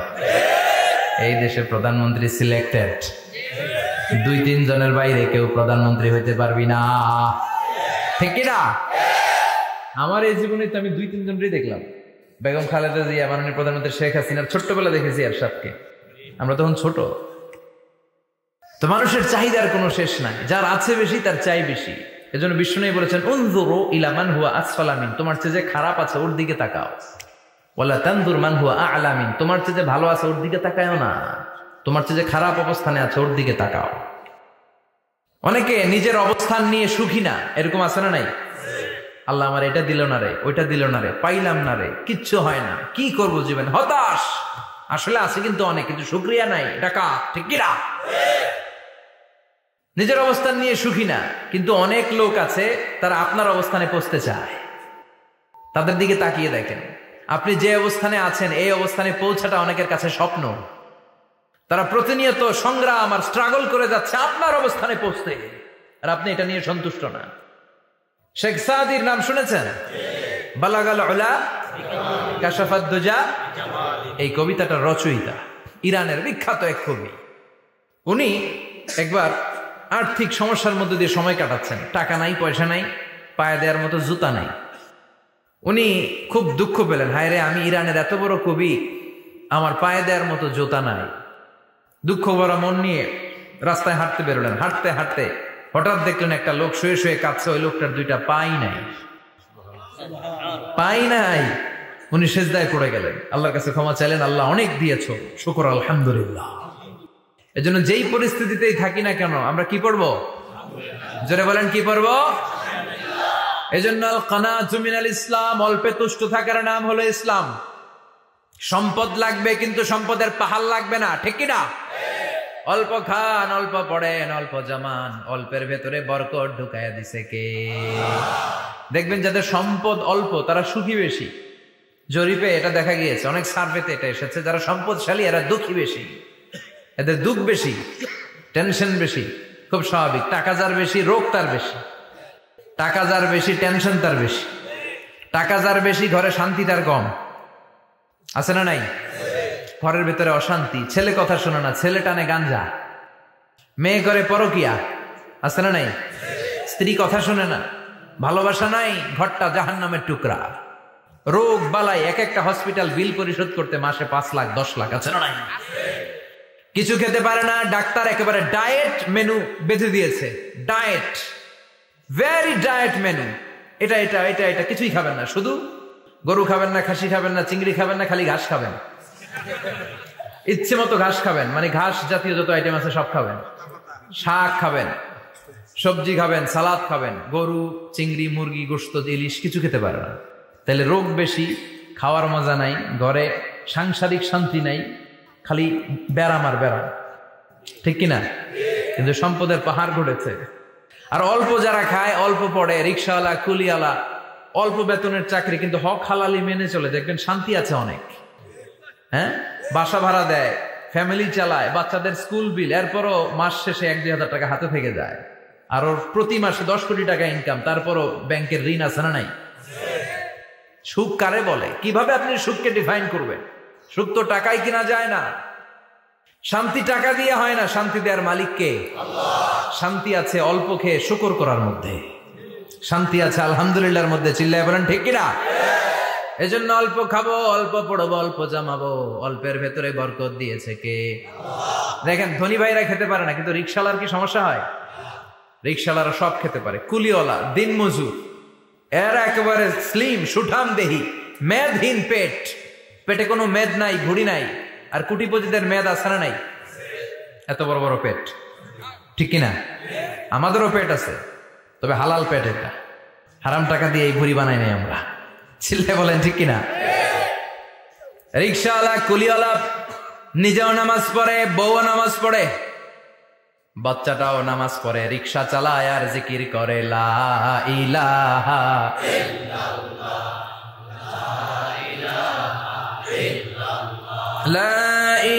এই দেশে প্রধানমন্ত্রী সিলেক্টেড। 2-3 জনের বাইরে কেউ প্রধানমন্ত্রী হইতে পারবি না, ঠিক কিনা? আমার এই জীবনে তো আমি 2-3 জনই দেখলাম। বেগম খালেদা জিয়া, মাননীয় প্রধানমন্ত্রী শেখ হাসিনার ছোট্টবেলা দেখেছি এরশাদকে, আমরা তখন ছোট। তো মানুষের চাহিদার কোনো শেষ নাই, যার আছে বেশি তার চাই বেশি। এজন্য বিষ্ণু বলেছেন, উনজুরু ইলা মান হুয়া আসফালা মিন, তোমার চেয়ে যে খারাপ আছে ওর দিকে তাকাও। ওয়ালা তানজুর মান হুয়া আ'লা মিন, তোমার চেয়ে যে ভালো আছে ওর দিকে তাকায়ও না, তোমার চেয়ে যে খারাপ অবস্থানে আছে ওর দিকে তাকাও। অনেকে নিজের অবস্থান নিয়ে সুখী না, এরকম আছে না নাই? আল্লাহ আমার এটা দিল না রে, ওইটা দিল না রে, পাইলাম না রে, কিচ্ছু হয় না, কি করব জীবন, হতাশ। আসলে আছে কিন্তু অনেক, কিন্তু শুকরিয়া নাই, টাকা, ঠিক কিনা? নিজের অবস্থান নিয়ে সুখী না, কিন্তু অনেক লোক আছে তারা আপনার অবস্থানে পৌঁছতে চায়। তাদের দিকে তাকিয়ে দেখেন, আপনি যে অবস্থানে আছেন এই অবস্থানে পৌঁছাটা অনেকের কাছে স্বপ্ন। তারা প্রতিনিয়ত সংগ্রাম আর স্ট্রাগল করে যাচ্ছে আপনার অবস্থানে পৌঁছতে, আর আপনি এটা নিয়ে সন্তুষ্ট না। শেখ সাদির নাম শুনেছেন? বালাগাল উলা কাশাফাদ দুজা, এই কবিতাটার রচয়িতা, ইরানের বিখ্যাত এক কবি। উনি একবার আর্থিক সমস্যার মধ্যে দিয়ে সময় কাটাচ্ছেন, টাকা নাই, পয়সা নাই, পায়ে দেওয়ার মতো জুতা নাই। উনি খুব দুঃখ পেলেন, হায় রে, আমি ইরানের এত বড় কবি, আমার পায়ে দেওয়ার মতো জুতা নাই। দুঃখ ভরা মন নিয়ে রাস্তায় হাঁটতে বেরোলেন। হাঁটতে হাঁটতে হঠাৎ দেখলেন একটা লোক শুয়ে শুয়ে কাঁদছে, ওই লোকটার 2টা পাই নাই, পাই নাই। উনি সেজদায় পড়ে গেলেন, আল্লাহর কাছে ক্ষমা চাইলেন, আল্লাহ অনেক দিয়েছো, শুকর আলহামদুলিল্লাহ। এজন্য যেই পরিস্থিতিতেই থাকি না কেন আমরা কি পড়বো? জোরে বলেন কি পড়বো? এজন্য আল কানাতু মিনাল ইসলাম, অল্পে তুষ্ট থাকার নাম হলো ইসলাম। সম্পদ লাগবে কিন্তু সম্পদের পাহাড় লাগবে না, ঠিক কি না? অল্প খান, অল্প পড়েন, অল্প জমান, অল্পের ভেতরে বরকত ঢুকাইয়া দিছে কে? দেখবেন যাদের সম্পদ অল্প তারা সুখী বেশি। জরিপে এটা দেখা গিয়েছে, অনেক সার্ভেতে এটা এসেছে, যারা সম্পদশালী এরা দুঃখী বেশি, এদের দুঃখ বেশি, টেনশন বেশি। খুব স্বাভাবিক, টাকা যার বেশি রোগ তার বেশি, টাকা যার বেশি টেনশন তার বেশি, টাকা যার বেশি ঘরে শান্তি তার কম। আছে না নাই? ঘরের ভেতরে অশান্তি, ছেলে কথা শোনে না, ছেলে টানে গাঞ্জা, মেয়ে করে পরকিয়া। আছে না নাই? স্ত্রী কথা শোনে না, ভালোবাসা নাই, ঘরটা জাহান্নামের টুকরা। রোগ বালাই, এক একটা হসপিটাল বিল পরিশোধ করতে মাসে 5 লাখ 10 লাখ। আছে না নাই? কিছু খেতে পারে না, ডাক্তার একেবারে ডায়েট মেনু বেঁধে দিয়েছে। ডায়েট, ভেরি ডায়েট মেনু, এটা এটা এটা এটা কিছুই খাবেন না, শুধু গরু খাবেন না, খাসি খাবেন না, চিংড়ি খাবেন না, খালি ঘাস খাবেন। ইচ্ছে মতো ঘাস খাবেন, মানে ঘাস জাতীয় যত আইটেম আছে সব খাবেন, শাক খাবেন, সবজি খাবেন, সালাদ খাবেন। গরু, চিংড়ি, মুরগি, গোশত, ইলিশ কিছু খেতে পারে না। তাহলে রোগ বেশি, খাওয়ার মজা নাই, ঘরে সাংসারিক শান্তি নাই, খালি ব্যারাম আর ব্যারাম, ঠিক কিনা? কিন্তু সম্পদের পাহাড় ঘটেছে। আর অল্প যারা খায়, অল্প পড়ে, রিক্সাওয়ালা, কুলিওয়ালা, অল্প বেতনের চাকরি, কিন্তু হক হালালি মেনে চলে, দেখবেন শান্তি আছে অনেক। হ্যাঁ, বাসা ভাড়া দেয়, ফ্যামিলি চালায়, বাচ্চাদের স্কুল বিল, এরপরও মাস শেষে 1-2 হাজার টাকা হাতে থেকে যায়। আর ওর প্রতি মাসে 10 কোটি টাকা ইনকাম, তারপরও ব্যাংকের ঋণ আছে না নাই? সুখ কারে বলে? কিভাবে আপনি সুখকে ডিফাইন করবেন? সুখ তো টাকায় কিনা যায় না, শান্তি টাকা দিয়ে হয় না, শান্তি দেওয়ার মালিক কে? শান্তি আছে অল্প খেয়ে শুকর করার মধ্যে, শান্তি আছে আলহামদুলিল্লাহর মধ্যে। চিল্লায় বলেন ঠিক কিনা? এজন্য অল্প খাবো, অল্প পড়বো, অল্প জামাবো, অল্পের ভেতরে বরকত দিয়েছে কে? দেখেন, ধনী ভাইরা খেতে পারে না, কিন্তু রিক্সাওয়ালার কি সমস্যা হয়? রিক্সাওয়ালারা সব খেতে পারে। কুলিওয়ালা, দিন মজুর, এরা একেবারে স্লিম সুঠাম দেহি, মেদহীন পেট, পেটে কোনো মেদ নাই, ঘুড়ি নাই। আর কোটিপতিদের মেদ আছে না নাই? এত বড় বড় পেট, ঠিক কিনা? আমাদেরও পেট আছে, তবে হালাল পেট, এটা হারাম টাকা দিয়ে এই ভুড়ি বানাই নাই আমরা। ছিল্লে বলেন ঠিক কিনা? রিক্সাওয়ালা, কুলিওয়ালা নিজেও নামাজ পড়ে, বউও নামাজ পড়ে, বাচ্চাটাও নামাজ পড়ে, রিক্সা চালায় আর জিকির করে লা ইলাহা ইল্লাল্লাহ, লা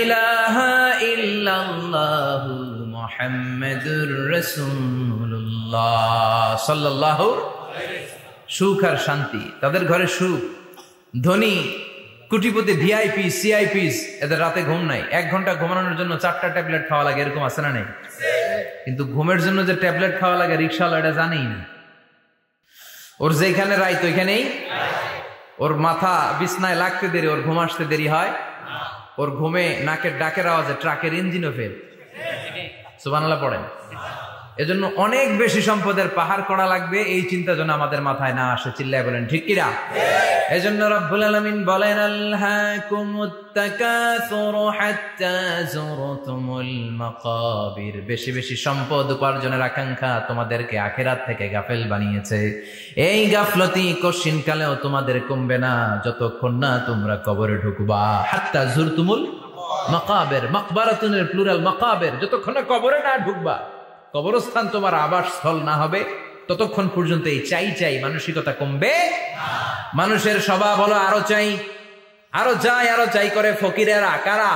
ইলাহা ইল্লাল্লাহ মুহাম্মাদুর রাসূলুল্লাহ সাল্লাল্লাহু আলাইহি ওয়াসাল্লাম। সুখ আর শান্তি, তাদের ঘরে সুখ। ধনী, কোটিপতি, ভিআইপি, সিআইপিস, এদের রাতে ঘুম নাই। 1 ঘন্টা ঘুমানোর জন্য 4টা ট্যাবলেট খাওয়া লাগে, এরকম আছে না নেই? কিন্তু ঘুমের জন্য যে ট্যাবলেট খাওয়া লাগে রিক্সাওয়ালা এটা জানেই না। ওর যেখানে রাইত ওইখানেই, ওর মাথা বিছনায় লাগতে দেরি, ওর ঘুম আসতে দেরি হয়। ওর ঘুমে নাকের ডাকের আওয়াজে ট্রাকের ইঞ্জিনও ফেল। সুবহানাল্লাহ পড়েন। এজন্য অনেক বেশি সম্পদের পাহাড় করা লাগবে, এই চিন্তা যেন আমাদের মাথায় না আসে। চিল্লায় বলেন ঠিক কিনা? এজন্য রব্বুল আলামিন বলেন, আলহাকুমুত তাকাসুরু হাত্তা যুরতুমুল মাকাবির। বেশি বেশি সম্পদ উপার্জনের আকাঙ্ক্ষা তোমাদেরকে আখিরাত থেকে গাফেল বানিয়েছে। এই গাফলতি কশিনকালেও তোমাদের কমবে না যতক্ষণ না তোমরা কবরে ঢুকবা। হাত্তা যুরতুমুল মাকাবির, মাকবারাতুনের প্লুরাল মাকাবির, যতক্ষণ না কবরে না ঢুকবা, কবরস্থান তোমার আবাসস্থল না হবে, ততক্ষণ পর্যন্ত এই চাই চাই মানসিকতা কমবে। মানুষের স্বভাব হলো আরো চাই, আরো চাই, আরো চাই করে। ফকিরেরা কারা?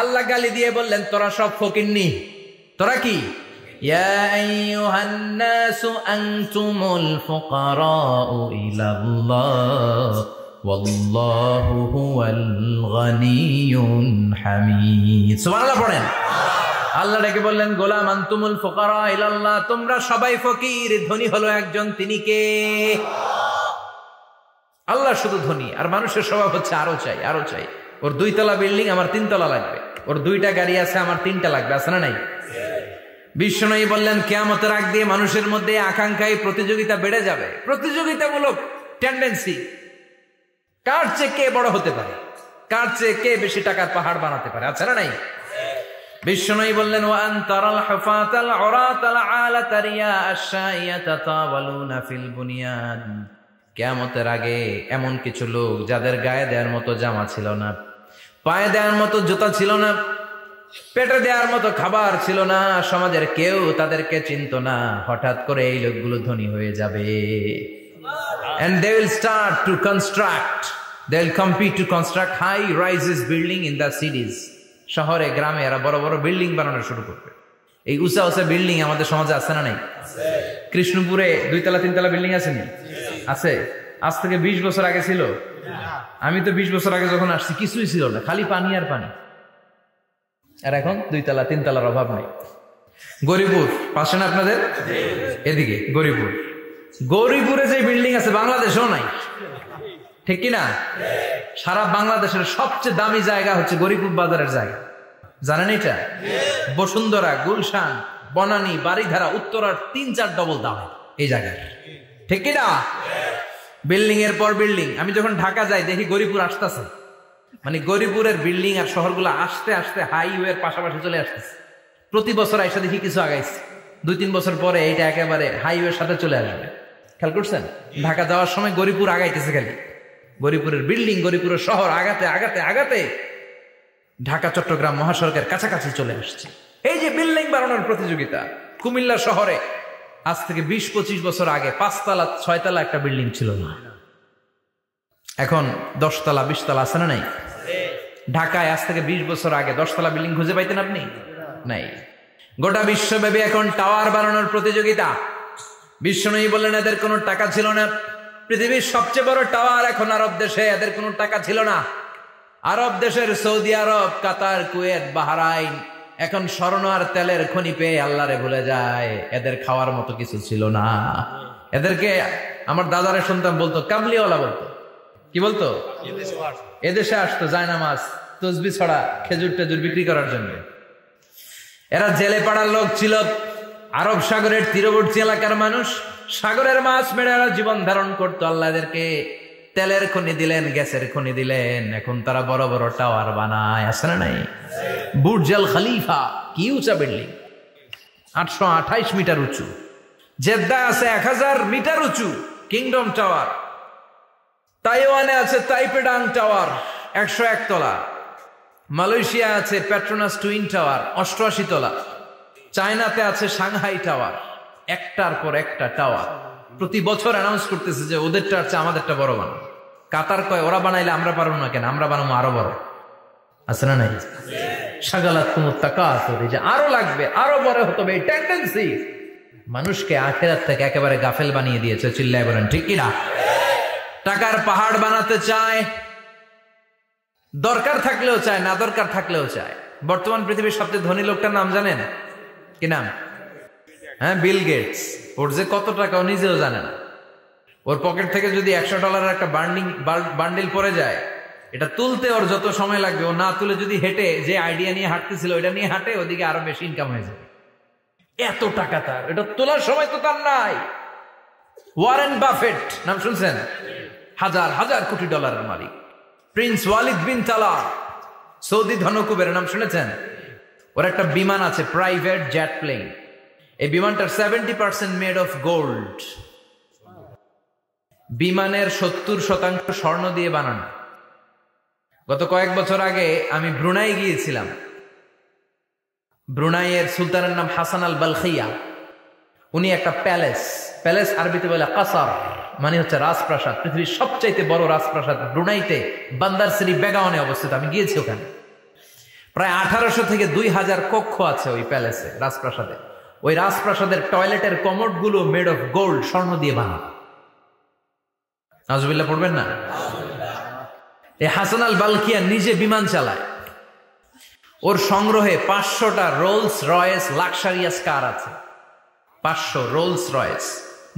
আল্লাহ গালি দিয়ে বললেন, তোরা সব ফকিরনি। তোরা কি? ইয়া আইয়ুহান নাসু আনতুমুল ফুকারাউ ইলাল্লাহ ওয়াল্লাহু হুয়াল গানিয়ুল হামিদ। সুবহানাল্লাহ পড়েন। আল্লাহ ডেকে বললেন, গোলাম আনতুমুল ফুকারা ইলাল্লাহ, তোমরা সবাই ফকির, ধনী হলো একজন, তিনি কে? আল্লাহ শুধু ধনী। আর মানুষের স্বভাব হচ্ছে আরো চাই, আরো চাই। ওর 2 তলা বিল্ডিং, আমার 3 তলা লাগবে। ওর 2টা গাড়ি আছে, আমার 3টা লাগবে। আছে না নাই? বিশ্বনবী বললেন, কিয়ামতের আগ দিয়ে মানুষের মধ্যে আকাঙ্ক্ষায় প্রতিযোগিতা বেড়ে যাবে, প্রতিযোগিতামূলক টেন্ডেন্সি। কার চেয়ে কে বড় হতে পারে, কার চেয়ে কে বেশি টাকার পাহাড় বানাতে পারে। আছে না নাই? বিশ্বনবী বললেন, ওয়া আনতারাল হুফাতাল উরাতাল আলাতা রিয়া আশ-শাইয়াতা তাওয়ালুনা ফিল বুনিয়ান। কিয়ামতের আগে এমন কিছু লোক যাদের গায়ে দেওয়ার মতো জামা ছিল না, পায়ে দেওয়ার মতো জুতা ছিল না, পেটে দেওয়ার মতো খাবার ছিল না, সমাজের কেউ তাদেরকে চিনতো না, হঠাৎ করে এই লোকগুলো ধনী হয়ে যাবে। And they will start to construct, they will compete to construct high rises building in the cities. শহরে গ্রামে এরা বড় বড় বিল্ডিং বানানো শুরু করবে। এই উঁচা উঁচা বিল্ডিং আমাদের সমাজে আছে না নাই? কৃষ্ণপুরে 2 তলা 3 তলা বিল্ডিং আছে নি? আছে। আজ থেকে 20 বছর আগে ছিল? আমি তো 20 বছর আগে যখন আসছি কিছুই ছিল না, খালি পানি আর পানি। আর এখন 2 তলা 3 তলার অভাব নেই। গরিপুর পাশে না আপনাদের? এদিকে গরিপুর, গরিপুরে যে বিল্ডিং আছে বাংলাদেশেও নাই, ঠিক কিনা? সারা বাংলাদেশের সবচেয়ে দামি জায়গা হচ্ছে গরিপুর বাজারের জায়গা, জানেন এটা? বসুন্ধরা, গুলশান, বনানী, বাড়িধারা, উত্তরার 3-4 ডবল দাম এই জায়গায়, ঠিক কিনা? বিল্ডিং এর পর বিল্ডিং। আমি যখন ঢাকা যাই দেখি গরিপুর আসতেছে, মানে গরিপুরের বিল্ডিং আর শহরগুলো আস্তে আস্তে হাইওয়ের পাশাপাশি চলে আসতেছে। প্রতি বছর আইসা দেখি কিছু আগাইছে, 2-3 বছর পরে এইটা একেবারে হাইওয়ের সাথে চলে আসবে। খেয়াল করছেন? ঢাকা যাওয়ার সময় গরিপুর আগাইতেছে, খালি গরিপুরের বিল্ডিং, গরিপুরের শহর আগাতে আগাতে আগাতে ঢাকা চট্টগ্রাম মহাসড়কের কাছাকাছি চলে আসছে। এই যে বিল্ডিং বানানোর প্রতিযোগিতা, কুমিল্লা শহরে আজ থেকে 20-25 বছর আগে 5 তলা 6 তলা একটা বিল্ডিং ছিল না, এখন 10 তলা 20 তলা আছে না নাই? ঢাকায় আজ থেকে 20 বছর আগে 10 তলা বিল্ডিং খুঁজে পাইতেন আপনি? নাই। গোটা বিশ্বব্যাপী এখন টাওয়ার বানানোর প্রতিযোগিতা। বিশ্বনবী বললেন এদের কোনো টাকা ছিল না। পৃথিবীর সবচেয়ে বড় টাওয়ার এখন আরব দেশে, এদের কোনো টাকা ছিল না। আরব দেশের সৌদি আরব, কাতার, কুয়েত, বাহরাইন এখন স্বর্ণ আর তেলের খনি পেয়ে আল্লাহরে ভুলে যায়। এদের খাওয়ার মতো কিছু ছিল না। এদেরকে আমার দাদারে শুনতাম বলতো কামলিওয়ালা, বলতো কি বলতো? এদেশে আসতো জায়নামাজ তসবি ছড়া খেজুর টেজুর বিক্রি করার জন্য। এরা জেলে পাড়ার লোক ছিল, আরব সাগরের তীরবর্তী এলাকার মানুষ, সাগরের মাছ মেরে এরা জীবন ধারণ করতো। আল্লাহ এদেরকে তেলের খনি দিলেন, গ্যাসের খনি দিলেন, এখন তারা বড় বড় টাওয়ার বানায়, আছে না নাই? বুর্জ আল খলিফা, কি উঁচা বিল্ডিং, 828 মিটার উঁচু। জেদ্দা আছে 1000 মিটার উঁচু কিংডম টাওয়ার। তাইওয়ানে আছে তাইপেডাং টাওয়ার 101 তলা। মালয়েশিয়া আছে পেট্রোনাস টুইন টাওয়ার 88 তলা। চায়নাতে আছে সাংহাই টাওয়ার, একটার পর একটা টাওয়ার। প্রতি বছর অ্যানাউন্স করতেছে যে ওদেরটা হচ্ছে আমাদেরটা বড় বানাবো। কাতার কয় ওরা বানাইলে আমরা পারবো না কেন, আমরা বানাবো আরো বড়, আছে না নাই? সাগালাত কুমুত তাকাসুর, যে আরো লাগবে, আরো বড় হতে হবে, এই টেন্ডেন্সি মানুষকে আখিরাত থেকে একেবারে গাফেল বানিয়ে দিয়েছে। চিল্লায় বলেন ঠিক কিনা? টাকার পাহাড় বানাতে চায়, দরকার থাকলেও চায়, না দরকার থাকলেও চায়। বর্তমান পৃথিবীর সবচেয়ে ধনী লোকটার নাম জানেন কি নাম? হ্যাঁ, বিল গেটস। ওর যে কত টাকা ও নিজেও জানে না। ওর পকেট থেকে যদি $100 একটা বান্ডিল পড়ে যায়, এটা তুলতে ওর যত সময় লাগবে, ও না তুলে যদি হেঁটে যে আইডিয়া নিয়ে হাঁটতেছিল ওইটা নিয়ে হাঁটে, ওদিকে আরো বেশি ইনকাম হয়ে যাবে। এত টাকা তার, এটা তোলার সময় তো তার নাই। ওয়ারেন বাফেট নাম শুনছেন? হাজার হাজার কোটি ডলারের মালিক। Prince Waleed bin Talal, Saudi ধনকুবের নাম শুনেছেন? ওর একটা বিমান আছে, প্রাইভেট জেট প্লেন। এই বিমানটার 70% মেড অফ গোল্ড। বিমানের 70% স্বর্ণ দিয়ে বানানো। গত কয়েক বছর আগে আমি ব্রুনাই গিয়েছিলাম। ব্রুনাইয়ের সুলতানের নাম হাসান আল বালখিয়া। উনি একটা প্যালেস আরবিতে বলে কাসার, মানে হচ্ছে রাজপ্রাসাদ। পৃথিবীর সবচাইতে বড় রাজপ্রাসাদ ব্রুনাইতে বান্দার শ্রী বেগাওয়ানে অবস্থিত। আমি গিয়েছি ওখানে। প্রায় 1800 থেকে 2000 কক্ষ আছে ওই প্যালেসে, রাজপ্রাসাদে। ওই রাজপ্রাসাদের টয়লেটের কমোড গুলো মেড অফ গোল্ড, স্বর্ণ দিয়ে বানানো। নাউজুবিল্লাহ পড়বেন না? এই হাসান আল বালখিয়া নিজে বিমান চালায়। ওর সংগ্রহে 500টা রোলস রয়েস লাক্সারিয়াস কার আছে। 500 রোলস রয়েস।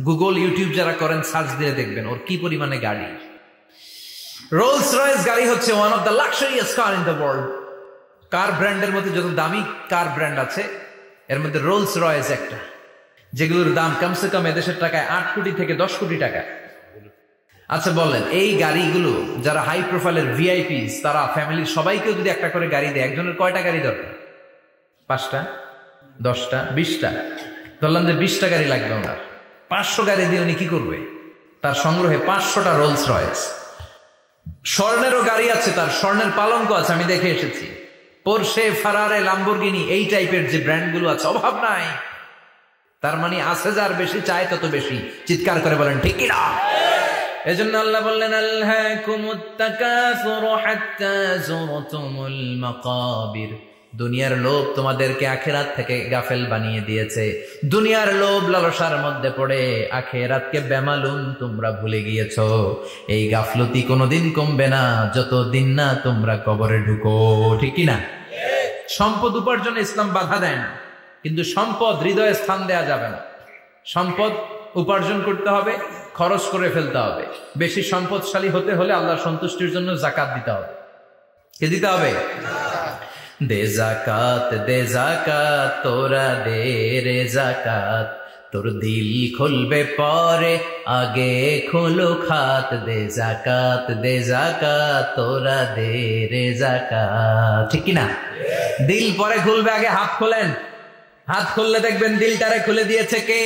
গুগল ইউটিউব যারা করেন সার্চ দিয়ে দেখবেন ওর কি পরিমাণে গাড়ি। রোলস রয়েস গাড়ি হচ্ছে one of the luxurious car in the world. Car ব্র্যান্ডের মধ্যে যত দামি কার ব্র্যান্ড আছে এর মধ্যে রোলস রয়েস একটা, যেগুলোর দাম কমসে কম এদেশের টাকায় 8 কোটি থেকে 10 কোটি টাকা। আচ্ছা বলেন, এই গাড়িগুলো যারা হাই প্রোফাইলের ভিআইপিস, তারা ফ্যামিলির সবাইকেও যদি একটা করে গাড়ি দেয়, একজনের কয়টা গাড়ি দরকার? 5টা 10টা 20টা, ধরলাম যে 20টা গাড়ি লাগবে ওনার, 500 গাড়ি দিয়ে উনি কি করবে? তার সংগ্রহে 500টা রোলস রয়েস, স্বর্ণেরও গাড়ি আছে, তার স্বর্ণের পালঙ্ক আছে, আমি দেখে এসেছি। পোরশে, ফারারে, লাম্বরগিনি, এই টাইপের যে ব্র্যান্ডগুলো আছে, অভাব নাই। তার মানে আছে, যার বেশি চায় তত বেশি। চিৎকার করে বলেন ঠিক কিনা? এজন্য আল্লাহ বললেন আলহাকুমুত তাকাসুরু হাত্তা যুরতুমুল মাকাবির। দুনিয়ার লোভ তোমাদেরকে আখিরাত থেকে গাফেল বানিয়ে দিয়েছে। দুনিয়ার লোভ লালসার মধ্যে পড়ে আখিরাতকে বেমালুম তোমরা ভুলে গিয়েছো। এই গাফলতি কোনোদিন কমবে না যতদিন না তোমরা কবরে ঢুকো। ঠিক কিনা? সম্পদ উপার্জনে ইসলাম বাধা দেয় না, কিন্তু সম্পদ হৃদয়ে স্থান দেয়া যাবে না। সম্পদ উপার্জন করতে হবে, খরচ করে ফেলতে হবে। বেশি সম্পদশালী হতে হলে আল্লাহর সন্তুষ্টির জন্য যাকাত দিতে হবে। কে দিতে হবে? দে যাকাত, দে যাকাত, তোরা দে রে যাকাত, তোর দিল খুলবে পরে, আগে খোলো খাত। দে যাকাত, দে যাকাত, তোরা দে রে যাকাত। ঠিক কিনা? দিল পরে খুলবে, আগে হাত খোলেন। হাত খুললে দেখবেন দিলটারে খুলে দিয়েছে কে?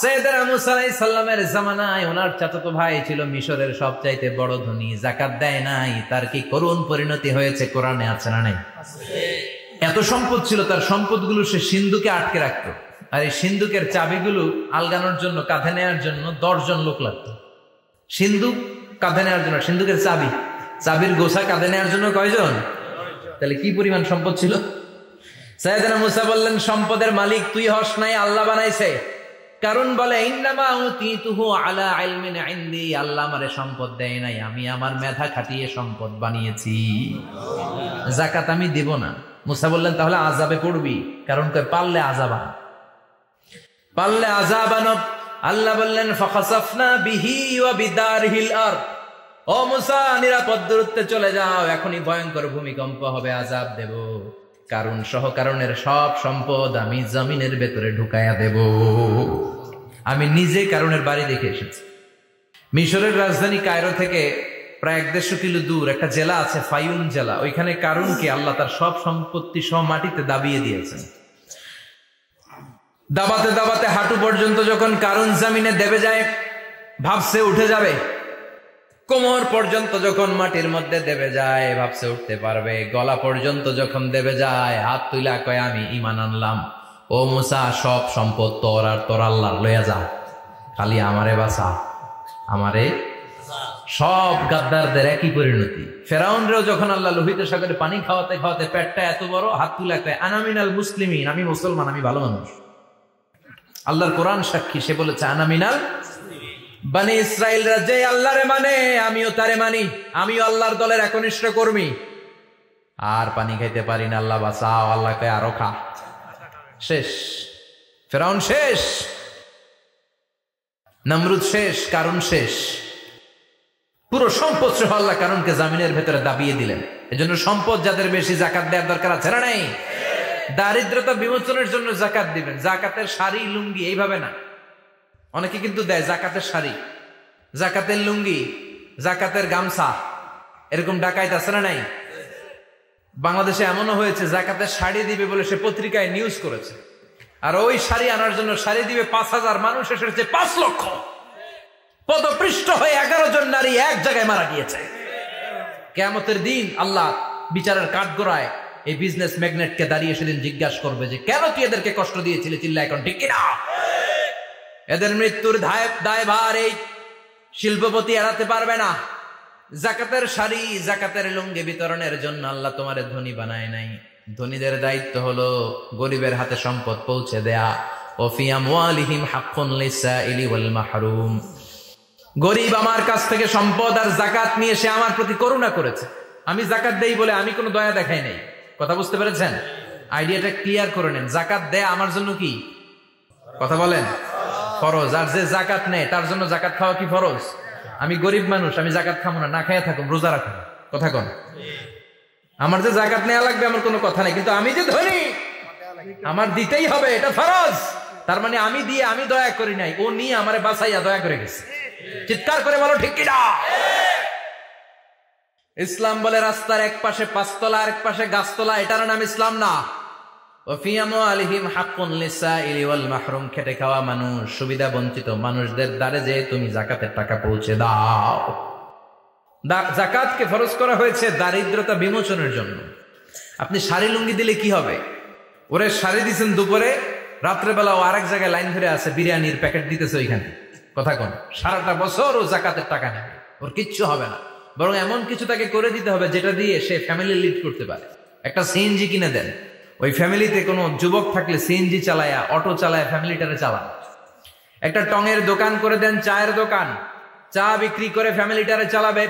সাইয়েদনা মুসা আলাইহিস সালামের জামানায় ওনার চাচাতো ভাই ছিল মিশরের সবচাইতে বড় ধনী, যাকাত দেয় নাই। তার কি করুণ পরিণতি হয়েছে কোরআনে আছে না নাই? এত সম্পদ ছিল, তার সম্পদগুলো সে সিন্ধুকে আটকে রাখতো। আর এই সিন্ধুকের চাবিগুলো আলগানোর জন্য, কাঁধে নেওয়ার জন্য 10 জন লোক লাগতো। সিন্ধুক কাঁধে নেওয়ার জন্য, সিন্ধুকের চাবির গোছা কাঁধে নেওয়ার জন্য কয়জন? তাহলে কি পরিমাণ সম্পদ ছিল? সাইয়েদনা মুসা বললেন, সম্পদের মালিক তুই হস নাই, আল্লাহ বানাইছে। কারণ বলে ইন্নামা উতীতুহু আলা ইলমিন ইনদি, আল্লাহ আমারে সম্পদ দেয় নাই, আমি আমার মেধা খাটিয়ে সম্পদ বানিয়েছি। যাকাত আমি দেব না। মুসা বললেন তাহলে আযাবে পড়বি, কারণ পারলে আযাবান, পারলে আযাবান। আল্লাহ বললেন ফাখাসাফনা বিহি ওয়া বিদারহিল আরদ, ও মুসা নিরাপদ দূরত্বে চলে যাও, এখনই ভয়ঙ্কর ভূমিকম্প হবে, আযাব দেব। কারণ সহ কারণের সব সম্পদ আমি জমিনের ভেতরে ঢুকাইয়া দেব। আমি নিজে কারণের বাড়ি দেখে এসেছি। মিশরের রাজধানী কায়রো থেকে প্রায় 150 কিলো দূর একটা জেলা আছে, ফায়ুম জেলা। ওইখানে কারুনকে আল্লাহ তার সব সম্পত্তি সহ মাটিতে দাবিয়ে দিয়েছেন। দাবাতে দাবাতে হাঁটু পর্যন্ত যখন কারুন জামিনে দেবে যায়, ভাবছে উঠে যাবে। কোমর পর্যন্ত যখন মাটির মধ্যে দেবে যায়, ভাবছে উঠতে পারবে। গলা পর্যন্ত যখন দেবে যায়, হাত তুইলা কয় আমি ঈমান আনলাম। ও মুসা, সব সম্পদ তোর আর তোর আল্লাহর লইয়া যা, খালি আমারে বাঁচা, আমারে। সব গাদ্দারদের একই পরিণতি। ফেরাউনরেও যখন আল্লাহ লোহিত সাগরে পানি খাওয়াতে খাওয়াতে পেটটা এত বড়, হাত তুলা কয় আনা মিনাল মুসলিমিন, আমি মুসলমান, আমি ভালো মানুষ। আল্লাহর কোরআন সাক্ষী, সে বলেছে আনা মিনাল বনি ইসরাইলরা যে আল্লাহরে মানে, আমিও তারে মানি, আমিও আল্লাহর দলের একনিষ্ঠ কর্মী। আর পানি খাইতে পারি না, আল্লাহ বাঁচাও। আল্লাহ কয় আরো খা। শেষ, ফেরাউন শেষ, নমরুদ শেষ, কারুন শেষ। পুরো সম্পদ সহ আল্লাহ কারুনকে জামিনের ভেতরে দাবিয়ে দিলেন। এজন্য সম্পদ যাদের বেশি, যাকাত দেওয়ার দরকার আছে না নাই? দারিদ্রতা বিমোচনের জন্য যাকাত দিবেন। যাকাতের শাড়ি লুঙ্গি এইভাবে না, অনেকে কিন্তু দেয় জাকাতের শাড়ি, জাকাতের লুঙ্গি, জাকাতের গামছা, এরকম ডাকাইত আছে না নাই? বাংলাদেশে এমনও হয়েছে জাকাতের শাড়ি দিবে বলে সে পত্রিকায় নিউজ করেছে, আর ওই শাড়ি আনার জন্য শাড়ি দিবে 5000 মানুষ, এসেছে 5 লক্ষ। পদপৃষ্ঠ হয়ে 11 জন নারী এক জায়গায় মারা গিয়েছে। কিয়ামতের দিন আল্লাহ বিচারের কাঠগড়ায় এই বিজনেস ম্যাগনেটকে দাঁড়িয়ে সেদিন জিজ্ঞাসা করবে যে কেন তুই এদেরকে কষ্ট দিয়েছিলি? চিল্লা এখন ঠিক কিনা? এদের মৃত্যুর দায়ভার এই শিল্পপতি এড়াতে পারবে না। যাকাতের শাড়ি, যাকাতের লুঙ্গি বিতরণের জন্য আল্লাহ তোমারে ধনী বানায় নাই। ধনীদের দায়িত্ব হলো গরিবের হাতে সম্পদ পৌঁছে দেয়া। ওফি আমওয়ালিহিম হাক্কুন লিসাইলি ওয়াল মাহরুম। গরিব আমার কাছ থেকে সম্পদ আর যাকাত নিয়ে সে আমার প্রতি করুণা করেছে। আমি যাকাত দেই বলে আমি কোনো দয়া দেখাই নাই। কথা বুঝতে পেরেছেন? আইডিয়াটা ক্লিয়ার করে নেন। যাকাত দেয়া আমার জন্য কি? কথা বলেন, ফরজ। আর যে যাকাত নেয় তার জন্য যাকাত খাওয়া কি ফরজ? আমি গরিব মানুষ, আমি যাকাত খাবো না, না খাইয়া থাকুন, রোজা রাখুন। কথা কন, আমার যে যাকাত নেওয়া লাগবে আমার কোনো কথা নেই, কিন্তু আমি যে ধনী আমার দিতেই হবে, এটা ফরজ। তার মানে আমি দিয়ে আমি দয়া করি নাই, ও নিয়ে আমারে বাঁচাইয়া দয়া করে গেছে। চিৎকার করে বলো ঠিক কিনা? ইসলাম বলে রাস্তার এক পাশে 5 তলা আর এক পাশে গাছতলা, এটার নাম ইসলাম না। ওয়াফি আমওয়ালিহিম হাক্কুন লিসাইলি ওয়াল মাহরুম, খেটে খাওয়া মানুষ, সুবিধা বঞ্চিত মানুষদের দ্বারে যে তুমি যাকাতের টাকা পৌঁছে দাও। যাকাতকে ফরজ করা হয়েছে দারিদ্রতা বিমোচনের জন্য। আপনি শাড়ি লুঙ্গি দিলে কি হবে? ওরে শাড়ি দিচ্ছেন দুপুরে, রাত্রেবেলা ও আরেক জায়গায় লাইন ধরে আছে, বিরিয়ানির প্যাকেট দিতেছে ওইখানে, কথা কোন সারাটা বছর ও যাকাতের টাকা নেবে, ওর কিচ্ছু হবে না। বরং এমন কিছু তাকে করে দিতে হবে যেটা দিয়ে সে ফ্যামিলি লিড করতে পারে। একটা সিএনজি কিনে দেন, ওই ফ্যামিলিতে কোনো যুবক থাকলে সিএনজি চালায়া, অটো চালায়া ফ্যামিলিটারে চালান। একটা টঙের দোকান করে দেন, চায়ের দোকান, চা বিক্রি করে ফ্যামিলিটারে চালাবে।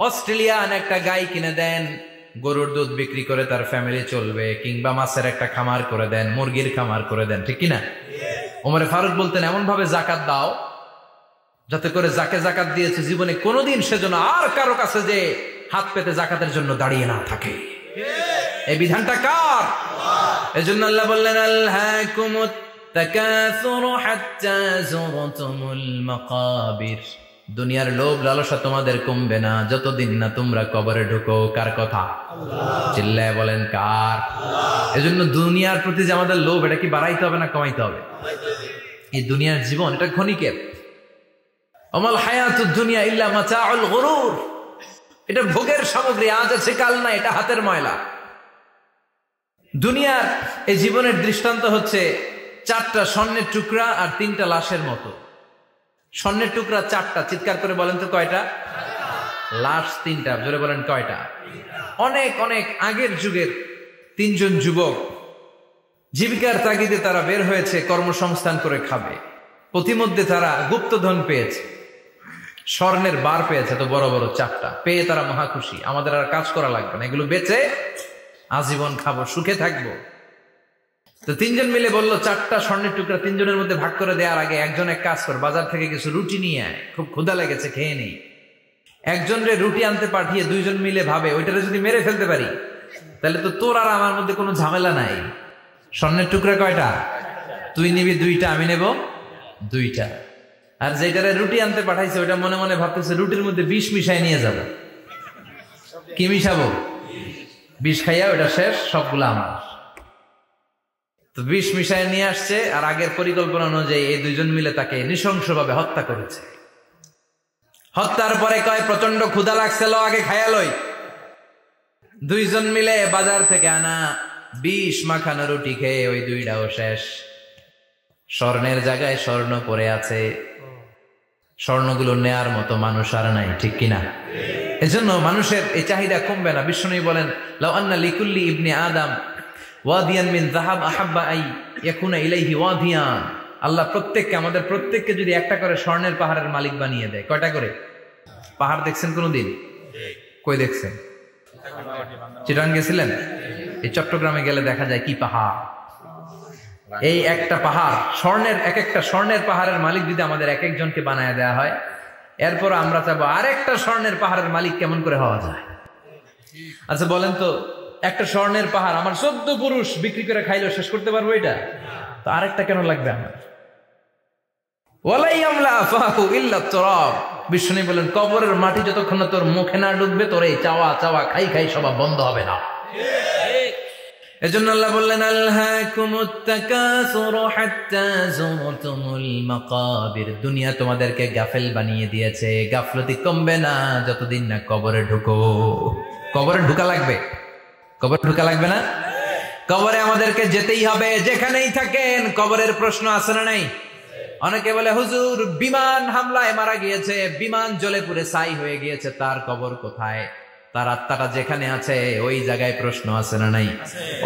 অস্ট্রেলিয়ান একটা গাই কিনে দেন, গরুর দুধ বিক্রি করে তার ফ্যামিলি চলবে। কিংবা মাছের একটা খামার করে দেন, মুরগির খামার করে দেন, ঠিক কিনা? ওমরে ফারুক বলতেন এমন ভাবে জাকাত দাও যাতে করে যাকে জাকাত দিয়েছে জীবনে কোনোদিন সেজন্য আর কারো কাছে যে হাত পেতে জাকাতের জন্য দাঁড়িয়ে না থাকে। এই বিধানটা কার? এজন্য আল্লাহ বললেন আলহাকুমুত তাকাসুরু হাত্তা যুরতুমুল মাকাবির, দুনিয়ার লোভ লালসা তোমাদের কমবে না যতদিন না তোমরা কবরে ঢুকো। কার কথা? চিল্লায় বলেন কার? এজন্য দুনিয়ার প্রতি যে আমাদের লোভ, এটা কি বাড়াইতে হবে না কমাইতে হবে? এই দুনিয়ার জীবন এটা ক্ষণিকের। আমাল হায়াতুদ দুনিয়া ইল্লা মাতাউল গুরুর, এটা ভোগের সামগ্রী, আজ আছে কাল না, এটা হাতের ময়লা। দুনিয়ার এই জীবনের দৃষ্টান্ত হচ্ছে 4টা স্বর্ণের টুকরা আর 3টা লাশের মতো। স্বর্ণের টুকরা 4টা, চিৎকার করে বলেন তো কয়টা? লাশ 3টা, জোরে বলেন কয়টা? অনেক অনেক আগের যুগের 3 জন যুবক জীবিকার তাগিদে তারা বের হয়েছে কর্মসংস্থান করে খাবে। পথিমধ্যে তারা গুপ্তধন পেয়েছে, স্বর্ণের বার পেয়েছে, তো বড় বড় 4টা পেয়ে তারা মহা খুশি। আমাদের আর কাজ করা লাগবে না, এগুলো বেচে আজীবন খাবো, সুখে থাকবো। তো 3 জন মিলে বললো 4টা স্বর্ণের টুকরা 3 জনের মধ্যে ভাগ করে দেওয়ার আগে একজন এক কাজ কর, বাজার থেকে কিছু রুটি নিয়ে আয়, খুব ক্ষুধা লেগেছে, খেয়ে নেই। একজনরে রুটি আনতে পাঠিয়ে 2 জন মিলে ভাবে ওইটারে যদি মেরে ফেলতে পারি তাহলে তো তোর আর আমার মধ্যে কোনো ঝামেলা নাই। স্বর্ণের টুকরা কয়টা? তুই নিবি 2টা, আমি নেব 2টা। আর যেটারে রুটি আনতে পাঠাইছে ওইটা মনে মনে ভাবতেছে রুটির মধ্যে বিষ মিশাই নিয়ে যাব। কি মিশাবো? বিষ খাইয়া ওটা শেষ, সবগুলো আমার। তো বিষ মিশাই নিয়ে আসছে, আর আগের পরিকল্পনা অনুযায়ী এই 2 জন মিলে তাকে নৃশংসভাবে হত্যা করেছে। হত্যার পরে কয় প্রচন্ড ক্ষুধা লাগছে, লো আগে খাইয়া লই। 2 জন মিলে বাজার থেকে আনা বিষ মাখানো রুটি খেয়ে ওই 2টাও শেষ। স্বর্ণের জায়গায় স্বর্ণ পড়ে আছে, স্বর্ণগুলো নেয়ার মতো মানুষ আর নাই, ঠিক কিনা? এজন্য মানুষের এই চাহিদা কমবে না। বিষ্ণু বলেন লাউ আন্না লিকুল্লি ইবনে আদম ওয়াদিয়ান মিন যাহাব আহাব্বা আই ইয়াকুনা ইলাইহি ওয়াদিয়ান, আল্লাহ প্রত্যেককে, আমাদের প্রত্যেককে যদি একটা করে স্বর্ণের পাহাড়ের মালিক বানিয়ে দেয়। কয়টা করে পাহাড় দেখছেন কোনদিন? কই দেখছেন? চিটাং গেছিলেন? এই চট্টগ্রামে গেলে দেখা যায় কি পাহাড়। এই একটা পাহাড় স্বর্ণের, একটা স্বর্ণের পাহাড়ের মালিক যদি আমাদের এক একজনকে বানায় দেওয়া হয়, এরপর আমরা চাবো আরেকটা স্বর্ণের পাহাড়ের মালিক কেমন করে হওয়া যায়। আচ্ছা বলেন তো, একটা স্বর্ণের পাহাড় আমার 14 পুরুষ বিক্রি করে খাইলেও শেষ করতে পারবো এটা? তো আরেকটা কেন লাগবে আমার? ওয়ালাই আমলা আফাহু ইল্লা তুরাব, বিষ্ণু বলেন কবরের মাটি যতক্ষণ না তোর মুখে না ঢুকবে, তোর এই চাওয়া চাওয়া খাই খাই সব বন্ধ হবে না। এজন্য আল্লাহ বললেন আলহাকুমুত তাকাসুরু হাত্তা যুরতুমুল মাকাবির, দুনিয়া তোমাদেরকে গাফেল বানিয়ে দিয়েছে, গাফলতি কমবে না যতদিন না কবরে ঢুকো। কবরে ঢুকা লাগবে, কবরে ঢুকা লাগবে না? কবরে আমাদেরকে যেতেই হবে, যেখানেই থাকেন। কবরের প্রশ্ন আছে না নাই? অনেকে বলে হুজুর বিমান হামলায় মারা গিয়েছে, বিমান জ্বলে পুড়ে ছাই হয়ে গিয়েছে, তার কবর কোথায়? তার আত্মাটা যেখানে আছে ওই জায়গায় প্রশ্ন আছে না নাই?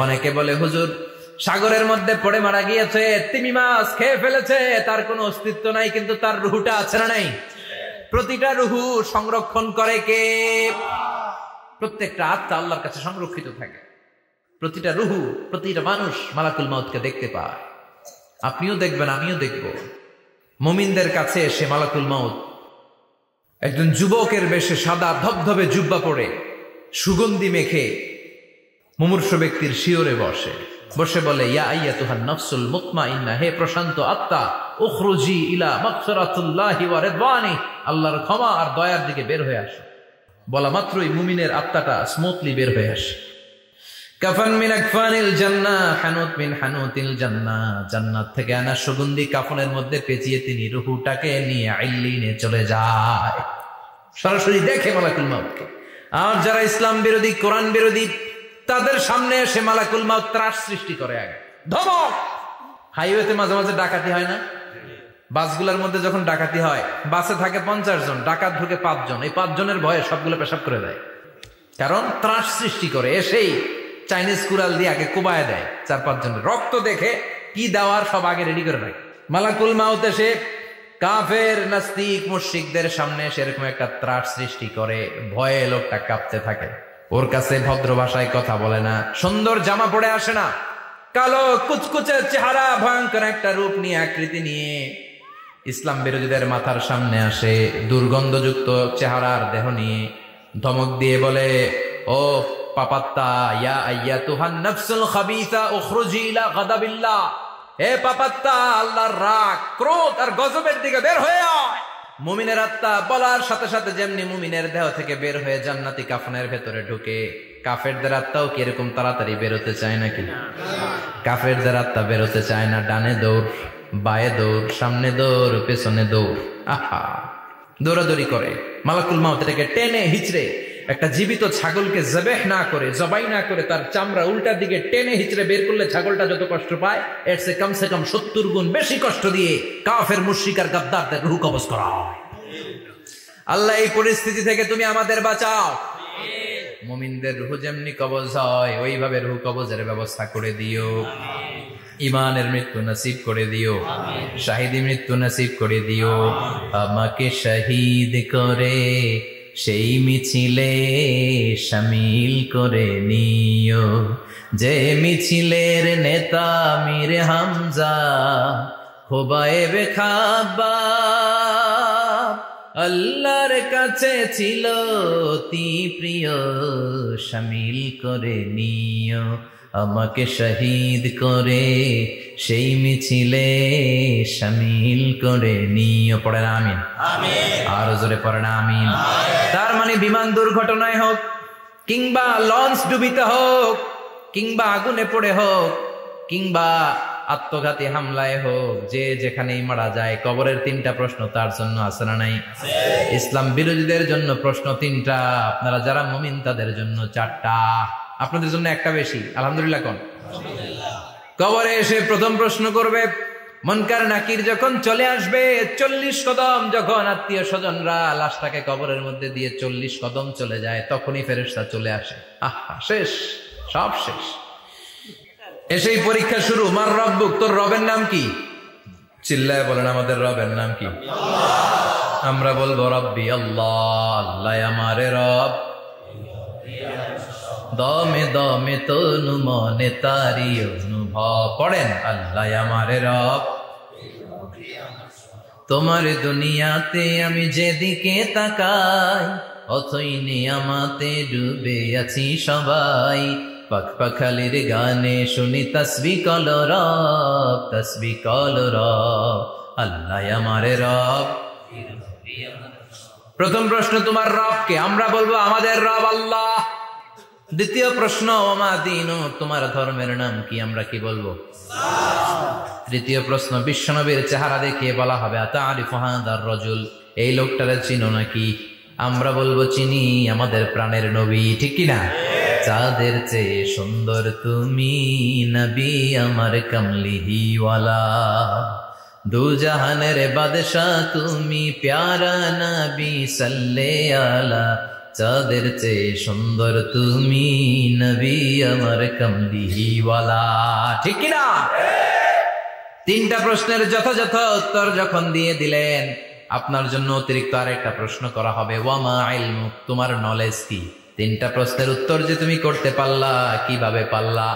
অনেকে বলে হুজুর সাগরের মধ্যে পড়ে মারা গিয়েছে, তিমি মাছ খেয়ে ফেলেছে, তার কোনো অস্তিত্ব নাই, কিন্তু তার রুহুটা আছে না নাই? প্রতিটা রুহু সংরক্ষণ করে কে? প্রত্যেকটা আত্মা আল্লাহর কাছে সংরক্ষিত থাকে। প্রতিটা রুহু, প্রতিটা মানুষ মালাকুল মউতকে দেখতে পায়। আপনিও দেখবেন, আমিও দেখব। মুমিনদের কাছে এসে মালাকুল মউত একজন যুবকের বেশে সাদা ধবধবে জুব্বা পরে সুগন্ধি মেখে মুমূর্ষ ব্যক্তির শিওরে বসে বসে বলে ইয়া আইয়াতুহান নাফসুল মুতমাইন্না, হে প্রশান্ত আত্মা, উখরুজি ইলা মাগফিরাতুল্লাহি ওয়া রিদওয়ানি, আল্লাহর ক্ষমা আর দয়ার দিকে বের হয়ে আসো। বলা মাত্রই মুমিনের আত্মাটা স্মুথলি বের হয়ে আসে। কাফান মিন আকফানিল জান্নাহ, হানুত মিন হানুতিল জান্নাহ, জান্নাত থেকে আনা সুগন্ধি কাফনের মধ্যে পেঁচিয়ে তিনি রূহটাকে নিয়ে ইল্লিনে চলে যায়। সরাসরি দেখে মালাকুল মাউতকে। আর যারা ইসলাম বিরোধী, কোরআন বিরোধী, তাদের সামনে এসে মালাকুল মাউত ত্রাস সৃষ্টি করে। আগে ধমক। হাইওয়েতে মাঝে মাঝে ডাকাতি হয় না? বাসগুলোর মধ্যে যখন ডাকাতি হয়, বাসে থাকে 50 জন, ডাকাত ঢুকে 5 জন, এই 5 জনের ভয়ে সবগুলো পেশাব করে দেয়। কারণ ত্রাস সৃষ্টি করে। এসেই চাইনিজ কুড়াল দিয়ে আগে কুবায় দেয় 4-5 জনের। রক্ত দেখে কি দেওয়ার সব আগে রেডি করে রাখে। মালাকুল মাউত এসে কাফের, নাস্তিক, মুশরিকদের সামনে সেরকম একটা ত্রাস সৃষ্টি করে। ভয়ে লোকটা কাঁপতে থাকে। ওর কাছে ভদ্র ভাষায় কথা বলে না, সুন্দর জামা পরে আসে না, কালো কুচকুচে চেহারা, ভয়ঙ্কর একটা রূপ নিয়ে, আকৃতি নিয়ে ইসলাম বিরোধীদের মাথার সামনে আসে। দুর্গন্ধযুক্ত চেহারার দেহ নিয়ে ধমক দিয়ে বলে, ও পাপাত্তা, ইয়া আইয়াতুহান নাফসুল খাবিসা উখরুজি ইলা গাদাবিল্লাহ, হে পাপাত্তা, আল্লাহর রাগ, ক্রোধ আর গজবের দিকে বের হয়ে আয়। মুমিনের আত্মা বলার সাথে সাথে যেমনি মুমিনের দেহ থেকে বের হয়ে জান্নাতি কাফনের ভেতরে ঢুকে, কাফেরদের আত্মাও কি এরকম তাড়াতাড়ি বেরোতে চায় নাকি? কাফেরদের আত্মা বেরোতে চায় না। ডানে দৌড়, বায়ে দৌড়, সামনে দৌড়, পেছনে দৌড়, আহা দৌড়াদৌড়ি করে। মালাকুল মাউত এটাকে টেনে হিচড়ে, একটা জীবিত ছাগলকে জবেহ না করে, জবাই না করে, তার চামড়া উল্টার দিকে টেনে হিচড়ে বের করলে ছাগলটা যত কষ্ট পায়, এর চেয়ে কমসে কম 70 গুণ বেশি কষ্ট দিয়ে কাফের, মুশরিক আর গাদ্দারদের রূহ কবজ করা হয়। আল্লাহ এই পরিস্থিতি থেকে তুমি আমাদের বাঁচাও। মুমিনদের রূহ যেমনি কবজ হয়, ওইভাবে রূহ কবজের ব্যবস্থা করে দিও। ইমানের মৃত্যু নসিব করে দিও, শাহিদি মৃত্যু নসিব করে দিও। আমাকে শহীদ করে সেই মিছিলে শামিল করে নিও, যে মিছিলের নেতা মীর হামজা, খোবায়েবে খাব্বাব, আল্লাহর কাছে ছিল অতি প্রিয়, শামিল করে নিও। আমাকে শহীদ করে সেই মিছিলে শামিল করে নিও। পড়েন আমিন। আর জোরে পড়েন আমিন। তার মানে বিমান দুর্ঘটনায় হোক, কিংবা লঞ্চ ডুবিতে হোক, কিংবা আগুনে পড়ে হোক, কিংবা আত্মঘাতী হামলায় হোক, যে যেখানেই মারা যায়, কবরের 3টা প্রশ্ন তার জন্য আছে না নাই? ইসলাম বিরোধীদের জন্য প্রশ্ন 3টা, আপনারা যারা মুমিন তাদের জন্য 4টা। আপনাদের জন্য একটা বেশি, আলহামদুলিল্লাহ। কোন? কবরে এসে প্রথম প্রশ্ন করবে, মুনকার নাকির যখন চলে আসবে, 40 কদম যখন আত্মীয় স্বজনরা লাশটাকে কবরের মধ্যে দিয়ে 40 কদম চলে যায়, তখনই ফেরেশতা চলে আসে। আহা, শেষ, সব শেষ। এসেই পরীক্ষা শুরু। মার রব্বুক, তোর রবের নাম কি? চিল্লায় বলেন, আমাদের রবের নাম কি? আমরা বলবো রব্বি আল্লাহ, আল্লাহ আমারে রব। দমে দমে তনু মনে তারি অনুভব। পড়েন, আল্লাহ আমারে রব। তোমার দুনিয়াতে আমি যেদিকে তাকাই, অথই নিয়ামতে ডুবে আছি সবাই। পাখপাখালির গানে শুনি তসবিহ কল রব, তসবিহ কল রব, আল্লাহ আমারে রব। প্রথম প্রশ্ন, তোমার রবকে? আমরা বলবো আমাদের রব আল্লাহ। দ্বিতীয় প্রশ্ন, ওমা দীনু, তোমার ধর্মের নাম কি? আমরা কি বলবো? তৃতীয় প্রশ্ন, বিশ্বনবীর চেহারা দেখিয়ে বলা হবে, আতারিফু হাদার রাজুল, এই লোকটারে চিনো নাকি? আমরা বলবো চিনি, আমাদের প্রাণের নবী, ঠিক কি না? চাঁদের চেয়ে সুন্দর তুমি নবী আমার কমলিহিওয়ালা, দু জাহানের বাদশা তুমি প্যারা নবী সাল্লে আলা, চাঁদের চেয়ে সুন্দর তুমি নবী আমার কমলিহিওয়ালা, ঠিক কি না? 3টা প্রশ্নের যথাযথ উত্তর যখন দিয়ে দিলেন, আপনার জন্য অতিরিক্ত আরেকটা প্রশ্ন করা হবে, ওয়ামা ইলমুক, তোমার নলেজ কি? 3টা প্রশ্নের উত্তর যে তুমি করতে পারলা, কিভাবে পারলা,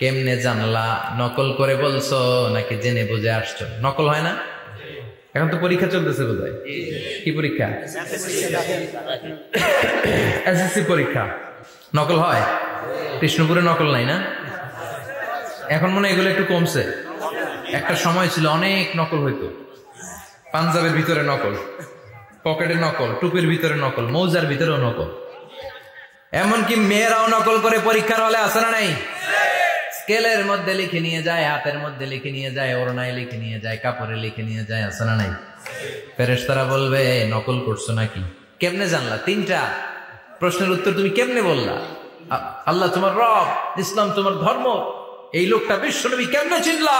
কেমনে জানলা? নকল করে বলছো নাকি জেনে বুঝে আসছো? নকল হয় না? এখন তো পরীক্ষা চলতেছে বোধহয়। কি পরীক্ষা? এসএসসি পরীক্ষা। নকল হয়? কৃষ্ণপুরে নকল নাই না? এখন মনে হয় এগুলো একটু কমছে। একটা সময় ছিল অনেক নকল হইতো। পাঞ্জাবের ভিতরে নকল, পকেটে নকল, টুপির ভিতরে নকল, মৌজার ভিতরেও নকল। এমনকি মেয়েরাও নকল করে পরীক্ষার হলে আসে না নাই? স্কেলের মধ্যে লিখে নিয়ে যায়, হাতের মধ্যে লিখে নিয়ে যায়, ওড়নায় লিখে নিয়ে যায়, কাপড়ে লিখে নিয়ে যায়, আসে না নাই? ফেরেশতারা বলবে নকল করছো নাকি? কেমনে জানলা? 3টা প্রশ্নের উত্তর তুমি কেমনে বললা? আল্লাহ তোমার রব, ইসলাম তোমার ধর্ম, এই লোকটা বিশ্বনবী কেমনে চিনলা?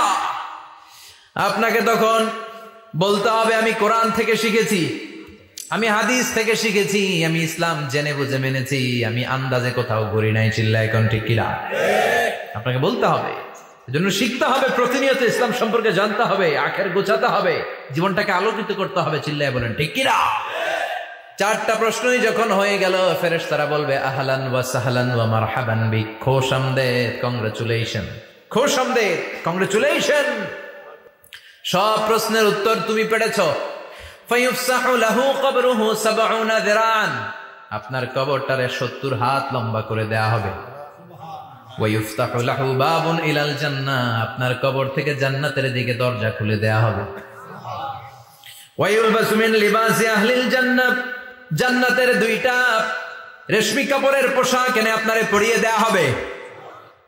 আপনাকে তখন বলতে হবে আমি কোরআন থেকে শিখেছি, আমি হাদিস থেকে শিখেছি, আমি ইসলাম জেনে বুঝে মেনেছি, আমি আন্দাজে কোথাও ঘুরি নাই। চিল্লা এখন ঠিক কিনা? আপনাকে বলতে হবে, এজন্য শিখতে হবে, প্রতিনিয়ত ইসলাম সম্পর্কে জানতে হবে, আখের গোছাতে হবে, জীবনটাকে আলোকিত করতে হবে। চিল্লায় বলেন ঠিক কিনা? 4টা প্রশ্নই যখন হয়ে গেল, ফেরেশতারা বলবে আহলান ওয়া সাহলান ওয়া মারহাবান বিক, খোশামদেদ, কংগ্রাচুলেশন, খোশামদেদ, কংগ্রাচুলেশন, সব প্রশ্নের উত্তর তুমি পেরেছো। ফায়ুফসাহু লাহু কবরুহু 70 যিরান, আপনার কবরটারে 70 হাত লম্বা করে দেয়া হবে। ওয়া ইফতাহু লাহু বাবুন ইলাল জান্নাহ, আপনার কবর থেকে জান্নাতের দিকে দরজা খুলে দেয়া হবে। ওয়া ইউলবাসু মিন লিবাসি আহলিল জান্নাহ, জান্নাতের 2টা রেশমি কাপড়ের পোশাক এনে আপনারে পরিয়ে দেয়া হবে।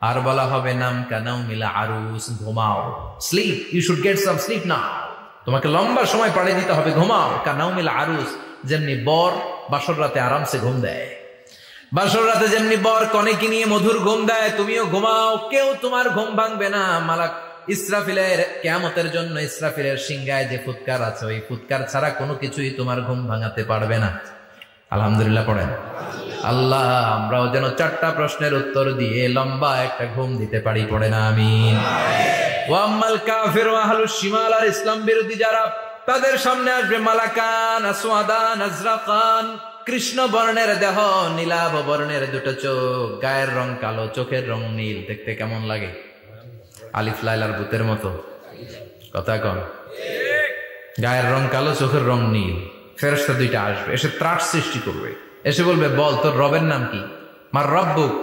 আর বলা হবে নাম কানাউমিল আরুস, ঘুমাও, sleep, you should get some sleep now, তোমাকে লম্বা সময় পাড়ি দিতে হবে, ঘুমাও। কানাউমিল আরুস, যেমনি বর বাসর রাতে আরামসে ঘুম দেয়, বাসর রাতে যেমনি বর কনেকে নিয়ে মধুর ঘুম দেয়, তুমিও ঘুমাও, কেউ তোমার ঘুম ভাঙবে না। মালাক ইসরাফিলের, কিয়ামতের জন্য ইসরাফিলের সিংহায় যে ফুৎকার আছে, ওই ফুৎকার ছাড়া কোনো কিছুই তোমার ঘুম ভাঙাতে পারবে না। আলহামদুলিল্লাহ পড়েন। আল্লাহ আমরাও যেন 4টা প্রশ্নের উত্তর দিয়ে লম্বা একটা ঘুম দিতে পারি, পড়েন আমিন। ওয়া আম্মাল কাফির ওয়া আহলুশ শিমাল, আর ইসলাম বিরোধী যারা, তাদের সামনে আসবে মালাকান আসওয়াদান আজরাকান, কৃষ্ণ বর্ণের দেহ, নীলাভ বর্ণের 2টো চোখ, গায়ের রং কালো, চোখের রং নীল। দেখতে কেমন লাগে? আলিফ লাইলার ভূতের মতো। কথা কন। গায়ের রং কালো, চোখের রং নীল। ফেরেশতা 2টা আসবে, এসে ত্রাস সৃষ্টি করবে, এসে বলবে বল তোর রবের নাম কি? মার রব্বুক।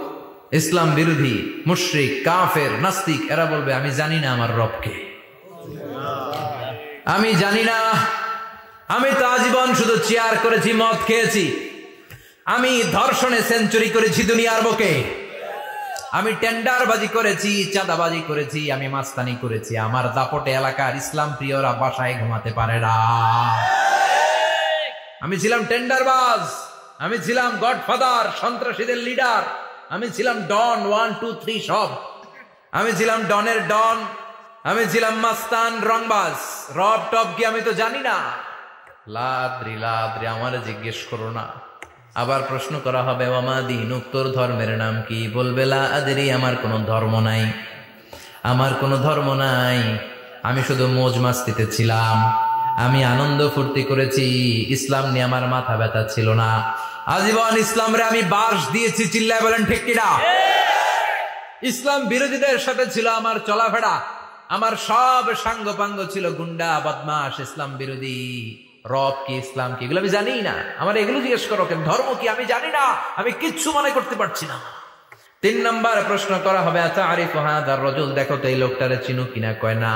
ইসলাম বিরোধী মুশরিক, কাফের, নাস্তিক এরা বলবে আমি জানি না আমার রবকে, আমি জানি না, আমি তো আজীবন শুধু চেয়ার করেছি, মদ খেয়েছি, আমি ধর্ষণে সেঞ্চুরি করেছি দুনিয়ার বুকে, আমি টেন্ডারবাজি করেছি, চাঁদাবাজি করেছি, আমি মাস্তানি করেছি, আমার দাপটে এলাকার ইসলাম প্রিয়রা বাসায় ঘুমাতে পারে না। আমি ছিলাম টেন্ডারবাজ, আমি ছিলাম গডফাদার, সন্ত্রাসীদের লিডার, আমি ছিলাম ডন 1 2 3 সব, আমি ছিলাম ডনের ডন, আমি ছিলাম মাস্তান, রংবাজ, রব টপ কি আমি তো জানি না। লাদ্রি লাদ্রি, আমার জিজ্ঞেস করো না। আবার প্রশ্ন করা হবে ওয়ামা দীনুক, তোর ধর্মের নাম কি? বলবে লা আদরি, আমার কোনো ধর্ম নাই, আমার কোনো ধর্ম নাই, আমি শুধু মৌজ মাস্তিতে ছিলাম, আমি আনন্দ ফুর্তি করেছি, ইসলাম নিয়ে আমার মাথা ব্যথা ছিল না, আজীবন ইসলামরে আমি বাস দিয়েছি। চিল্লায় বলেন ঠিক কিনা? ইসলাম বিরোধীদের সাথে ছিল আমার চলাফেরা, আমার সব সাঙ্গপাঙ্গ ছিল গুন্ডা, বদমাশ, ইসলাম বিরোধী। রব কি, ইসলাম কি, এগুলো আমি জানি না। আমার এগুলো জিজ্ঞেস করো কেন? ধর্ম কি আমি জানি না, আমি কিচ্ছু মনে করতে পারছি না। 3 নম্বর প্রশ্ন করা হবে আতা আরিফু হাদার রাজুল, দেখো তো এই লোকটারে চিনো কিনা? কয় না,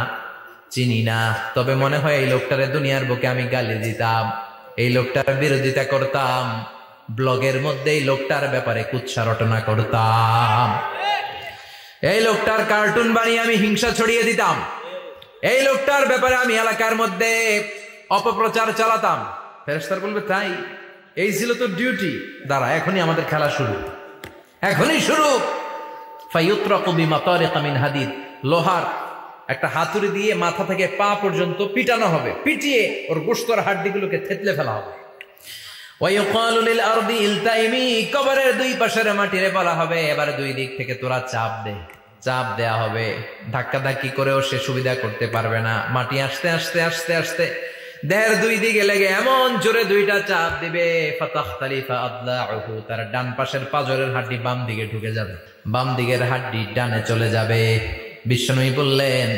চিনি না, তবে মনে হয় এই লোকটারে দুনিয়ার বুকে আমি গালি দিতাম, এই লোকটার বিরোধিতা করতাম, ব্লগের মধ্যে এই লোকটার ব্যাপারে কুৎসা রটনা করতাম, এই লোকটার কার্টুন বানিয়ে আমি হিংসা ছড়িয়ে দিতাম, এই লোকটার ব্যাপারে আমি এলাকার মধ্যে অপপ্রচার চালাতাম। ফেরেশতারা বলবে তাই? এই ছিল তো ডিউটি, দাঁড়া এখনই আমাদের খেলা শুরু, এখনই শুরু। ফায়ুতরাকু বিমাতারিক মিন হাদিদ, লোহার একটা হাতুড়ি দিয়ে মাথা থেকে পা পর্যন্ত পিটানো হবে, পিটিয়ে ওর গোশতর হাড্ডিগুলোকে থেতলে ফেলা হবে। ওয়ায়ুকালু লিল আরদি ইলতাইমি, কবরের 2 পাশের মাটিরে বলা হবে এবার 2 দিক থেকে তোরা চাপ দে, চাপ দেয়া হবে, ধাক্কা ধাক্কি করেও সে সুবিধা করতে পারবে না। মাটি আস্তে আস্তে আস্তে আস্তে দেহের 2 দিকে লেগে এমন জোরে 2টা চাপ দিবে, ফাতাখতালিফা আদলাউহু, তার ডান পাশের পাজরের হাড্ডি বাম দিকে ঢুকে যাবে, বাম দিকের হাড্ডি ডানে চলে যাবে। বিশ্বনবী বললেন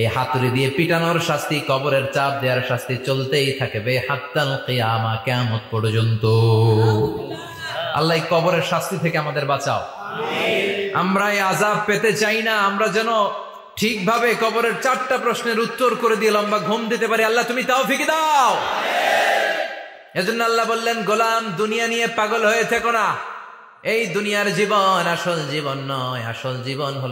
এই হাতুড়ি দিয়ে পিটানোর শাস্তি, কবরের চাপ দেওয়ার শাস্তি চলতেই থাকবে হাত্তাল কিয়ামা, কিয়ামত পর্যন্ত। আল্লাহ কবরের শাস্তি থেকে আমাদের বাঁচাও, আমরা এই আযাব পেতে চাই না, আমরা যেন ঠিকভাবে কবরের 4টা প্রশ্নের উত্তর করে দিয়ে লম্বা ঘুম দিতে পারি। আল্লাহ তুমি তৌফিক দাও। এজন্য আল্লাহ বললেন গোলাম দুনিয়া নিয়ে পাগল হয়ে থেকো না, এই দুনিয়ার জীবন আসল জীবন নয়, আসল জীবন হলো